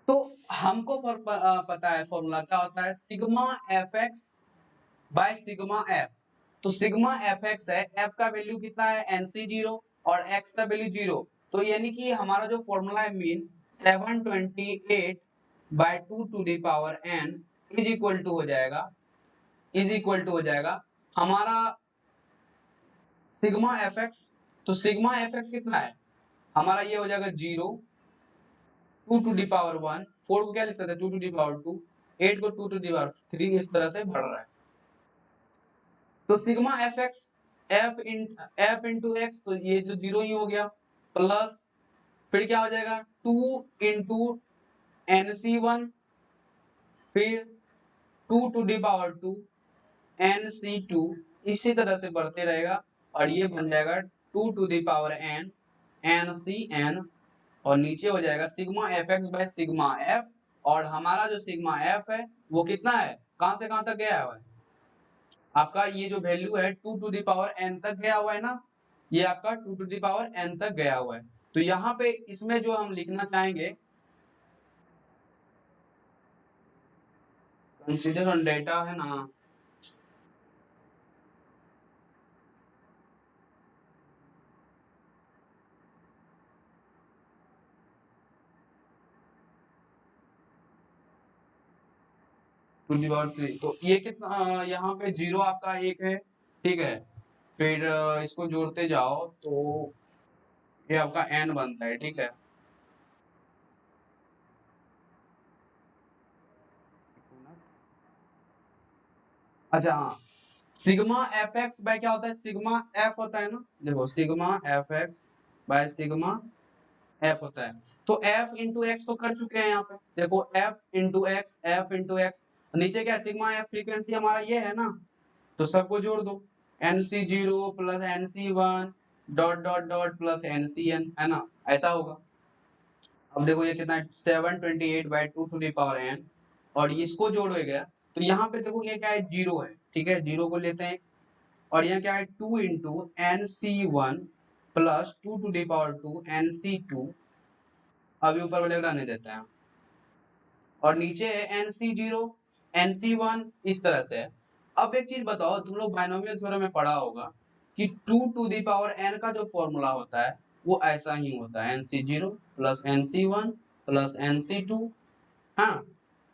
तो हमको पता है फॉर्मूला क्या होता है, sigma F X by sigma F. तो सिग्मा एफ एक्स है, एफ का वैल्यू कितना है nc0 और x का वैल्यू 0, तो यानी कि हमारा जो फॉर्मूला है mean 728 by 2 to the power n is equal to हो जाएगा, इज इक्वल टू हो जाएगा हमारा सिग्मा एफ एक्स। तो सिग्मा एफ एक्स कितना है हमारा, ये हो जाएगा 0 2 टू द पावर 1, 4 को क्या लिख सकते हैं 2 टू द पावर 2, 8 को 2 टू दी पावर 3 इस तरह से बढ़ रहा है। तो sigma F x F into x, तो ये तो जीरो ही हो गया, प्लस फिर क्या हो जाएगा 2 इंटू एन सी वन, फिर 2 to the power 2 N C two, इसी तरह से बढ़ते रहेगा और ये बन जाएगा 2 to the power N N C N, और नीचे हो जाएगा sigma F X by sigma F, और हमारा जो सिग्मा एफ है वो कितना है, कहां से कहां तक गया है आपका, ये जो वैल्यू है 2 टू दी पावर एन तक गया हुआ है ना, ये आपका 2 टू दी पावर एन तक गया हुआ है। तो यहाँ पे इसमें जो हम लिखना चाहेंगे, कंसीडर ऑन डेटा है ना, टू दी पावर 3, तो ये कितना, यहाँ पे जीरो आपका एक है, ठीक है, फिर इसको जोड़ते जाओ तो ये आपका एन बनता है, ठीक है। अच्छा हाँ, सिग्मा एफ एक्स बाय क्या होता है, सिग्मा एफ होता है ना, देखो sigma F X by sigma F होता है, तो एफ इंटू एक्स तो कर चुके हैं यहाँ पे, देखो एफ इंटू एक्स, नीचे क्या सिग्मा एफ फ्रीक्वेंसी हमारा ये है ना, तो सबको जोड़ दो, N C zero plus N C one dot dot dot plus N C N, है ना, ऐसा होगा। अब देखो ये कितना है 728 by 2 to the power N, और इसको जोड़ेगा तो यहाँ पे देखो ये क्या है, जीरो है, ठीक है, जीरो को लेते हैं, और यहाँ क्या है 2 into N C one plus 2 to the power 2 N C two, अभी ऊपर वाले रहने देते हैं, और नीचे है N C zero N C one, इस तरह से है। अब एक चीज बताओ, तुम लोग बाइनोमियल थ्योरम में पढ़ा होगा कि 2 टू दी पावर एन का जो फॉर्मूला होता है वो ऐसा ही होता है, N C zero plus N C one plus N C two, हाँ,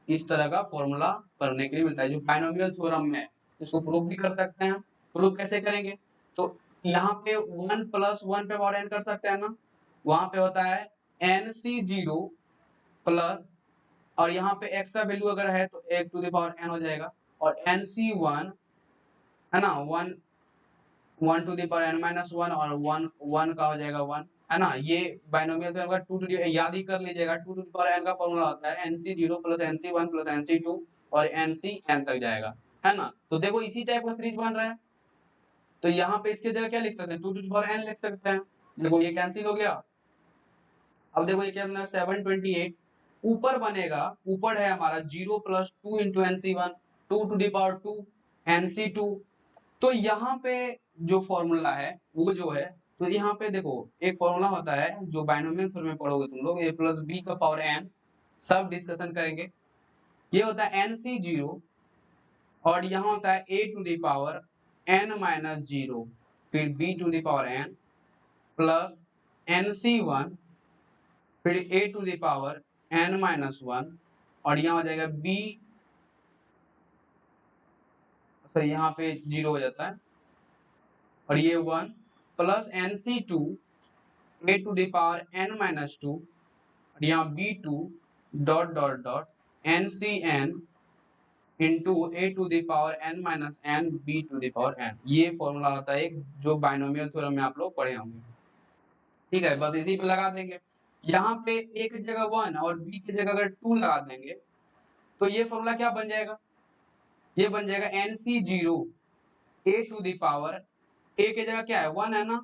इस तरह का फॉर्मूला करने के लिए मिलता है जो बाइनोमियल थ्योरम में है। इसको प्रूव भी कर सकते हैं, प्रूव कैसे करेंगे, तो यहाँ पे 1 प्लस 1 पे पावर एन कर सकते हैं ना, वहां पे होता है एन सी जीरो प्लस, और यहाँ पे एक्स का वैल्यू अगर है तो एक टू द पावर एन हो जाएगा, और एन सी वन है ना, one one to the power N minus one, और वन वन का हो जाएगा वन, है ना, ये बाइनोमियल थ्योरम का टू टू याद ही कर लीजिएगा, two to the power N का फॉर्मूला होता है N C zero plus N C one plus N C two, और एन सी एन तक जाएगा, है ना। तो देखो इसी टाइप का सीरीज बन रहा है, तो यहाँ पे इसके जगह क्या लिख सकते हैं, two to the power N लिख सकते हैं, देखो ये कैंसिल हो गया। अब देखो ये क्या बना 728, ऊपर बनेगा, ऊपर है हमारा zero plus two into N C one, two to the power two N C two, तो यहाँ पे जो फॉर्मूला है वो जो है, तो यहाँ पे देखो एक फॉर्मूला होता है जो बाइनोमियल थ्योरम में पढ़ोगे तुम लोग, ए प्लस बी का पावर एन, सब डिस्कशन करेंगे, ये होता है एन सी जीरो, और यहाँ होता है a to the power N minus zero, फिर b to the power n plus N C one, फिर a to the power N minus one, और यहाँ हो जाएगा बी, सॉरी यहाँ पे जीरो हो जाता है, और ये one plus N C two A to the power N minus two, और यहाँ B two dot dot dot N C N into A to the power N minus N B to the power N, ये formula होता है एक जो binomial theorem में आप लोग पढ़े होंगे, ठीक है, बस इसी पे लगा देंगे। यहाँ पे ए की जगह वन और बी की जगह अगर टू लगा देंगे तो ये फॉर्मूला क्या बन जाएगा, ये बन जाएगा n C zero a to the power, ए की जगह क्या है वन है ना,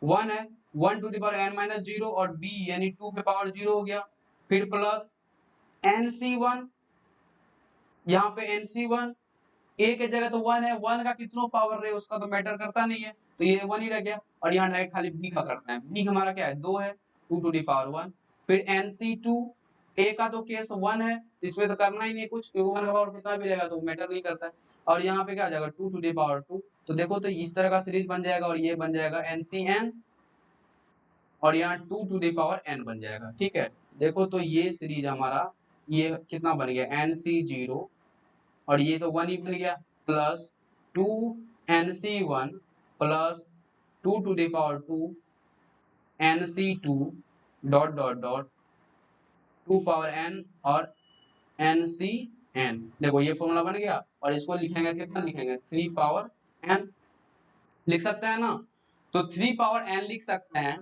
वन है, one to the power N minus zero, और बी यानी टू पे पावर जीरो हो गया, फिर प्लस एन सी वन, यहाँ पे एन सी वन, ए की जगह तो वन है, वन का कितना पावर रहे उसका तो मैटर करता नहीं है, तो ये वन ही रह गया, और यहाँ डायरेक्ट खाली बी का करते हैं, बी हमारा क्या है दो है, two to the power one, फिर एन सी टू, ए का तो केस वन है, इसमें तो करना ही नहीं कुछ, क्योंकि वन का पावर कितना भी रहेगा तो मैटर नहीं करता है, और यहाँ पे क्या आ जाएगा two to the power two, तो देखो तो इस तरह का सीरीज बन जाएगा, और ये बन जाएगा एन सी एन, और यहाँ two to the power N बन जाएगा, ठीक है। देखो तो ये सीरीज हमारा ये कितना बन गया एन सी जीरो, और ये तो वन ही बन गया, plus two N C one plus two to the power two N C two dot dot dot two power N और एन सी n। देखो ये फॉर्मूला बन गया और इसको लिखेंगे कितना लिखेंगे 3 पावर n लिख सकते हैं ना। तो 3 पावर n लिख सकते हैं,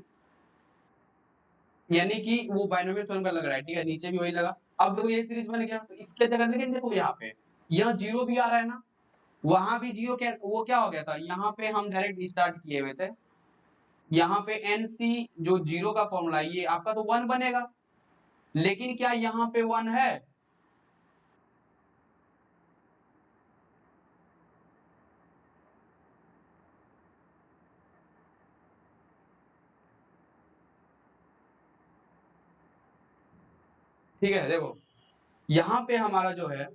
यानी कि वो बाइनोमियल थ्योरम का लग रहा है, ठीक है, नीचे भी वही लगा। अब देखो ये सीरीज बन गया, तो इसके जगह लेकिन देखो यहाँ पे यहाँ जीरो भी आ रहा है ना, वहां भी जीरो वो क्या हो गया था, यहाँ पे हम डायरेक्ट स्टार्ट किए हुए थे, यहाँ पे एनसी जो जीरो का फॉर्मूला है ये आपका तो 1 बनेगा, लेकिन क्या यहाँ पे 1 है? ठीक है, देखो यहाँ पे हमारा जो है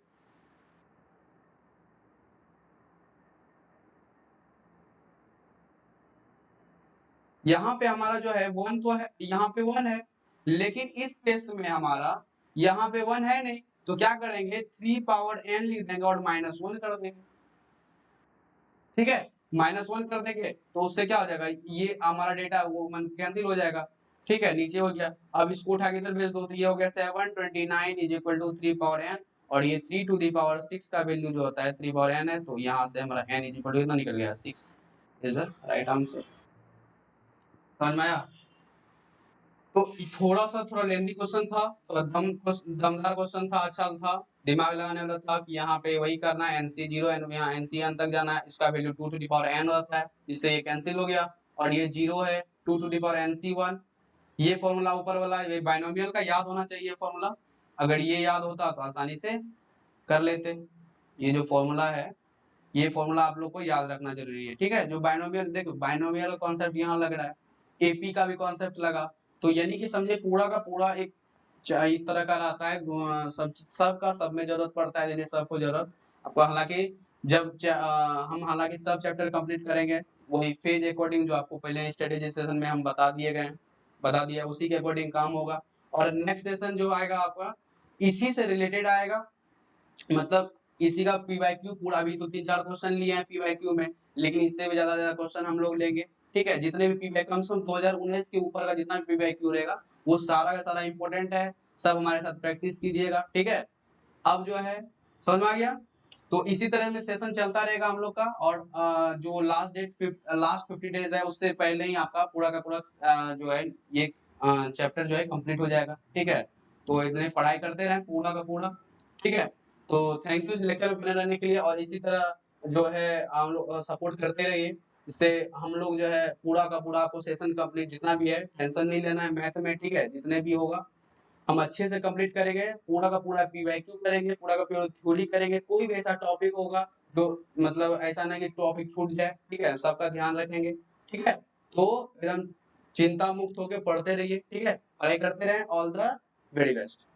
यहाँ पे हमारा जो है 1 तो है, यहाँ पे 1 है, लेकिन इस केस में हमारा यहाँ पे 1 है नहीं, तो क्या करेंगे 3 पावर n लिख देंगे और -1 कर देंगे। ठीक है, -1 कर देंगे तो उससे क्या हो जाएगा, ये हमारा डेटा वो कैंसिल हो जाएगा। ठीक है, नीचे हो गया। अब इसको उठा के इधर भेज दो, तो ये हो गया 729 is equal to 3 power n, और ये 3 टू दी पावर 6 का वैल्यू जो होता है 3 पावर n है, तो यहाँ से हमारा n इज इक्वल टू कितना निकल गया 6 इज द राइट आंसर। समझ में आया? तो थोड़ा लेंदी क्वेश्चन था, तो दमदार क्वेश्चन था, अच्छा था, दिमाग लगाने वाला था कि यहाँ पे वही करना है, NC 0 यहाँ NC n तक जाना है, इसका value 2 to the power n होता है, इससे ये कैंसिल हो गया, और ये 0 है 2 टू द पावर NC 1, ये फॉर्मूला ऊपर वाला ये बाइनोमियल का याद होना चाहिए फॉर्मूला, अगर ये याद होता तो आसानी से कर लेते। ये जो फॉर्मूला है ये फॉर्मूला आप लोग को याद रखना जरूरी है। ठीक है, जो बाइनोमियल देखो बाइनोमियल का कॉन्सेप्ट यहाँ लग रहा है, एपी का भी कॉन्सेप्ट लगा, तो यानी कि समझे पूरा का पूरा एक इस तरह का रहता है, सब में जरूरत पड़ता है, यानी सबको जरूरत आपको, हालांकि जब हालांकि सब चैप्टर कंप्लीट करेंगे वही फेज अकॉर्डिंग जो आपको पहले स्ट्रेटेजी सेशन में हम बता दिया उसी के अकॉर्डिंग काम होगा, और नेक्स्ट सेशन जो आएगा आपका इसी से रिलेटेड आएगा, मतलब इसी का पीवाईक्यू पूरा, अभी तो 3-4 क्वेश्चन लिए हैं पीवाईक्यू में, लेकिन इससे भी ज्यादा क्वेश्चन हम लोग लेंगे। ठीक है, जितने भी पीवाई कम से कम 2019 के ऊपर का जितना भी पीवाईक्यू रहेगा वो सारा का सारा इंपॉर्टेंट है, सब हमारे साथ प्रैक्टिस कीजिएगा। ठीक है, अब जो है समझ में आ गया, तो इसी तरह में सेशन चलता रहेगा हम लोग का, और जो लास्ट 50 डेज है उससे पहले ही आपका पूरा का पूरा जो है ये चैप्टर जो है कंप्लीट हो जाएगा। ठीक है, तो इतने पढ़ाई करते रहें पूरा का पूरा। ठीक है, तो थैंक यू इस लेक्चर में बने रहने के लिए, और इसी तरह जो है हम लोग सपोर्ट करते रहिए, इससे हम लोग जो है पूरा का पूरा आपको सेशन कंप्लीट जितना भी है टेंशन नहीं लेना है, मैथ में ठीक है जितने भी होगा हम अच्छे से कंप्लीट करेंगे, पूरा का पूरा पीवाईक्यू करेंगे, पूरा का पूरा थ्योरी करेंगे, कोई भी ऐसा टॉपिक होगा जो मतलब ऐसा नहीं कि टॉपिक छूट जाए, ठीक है, सबका ध्यान रखेंगे। ठीक है, तो एकदम चिंता मुक्त होकर पढ़ते रहिए, ठीक है, पढ़ाई करते रहें, ऑल द वेरी बेस्ट।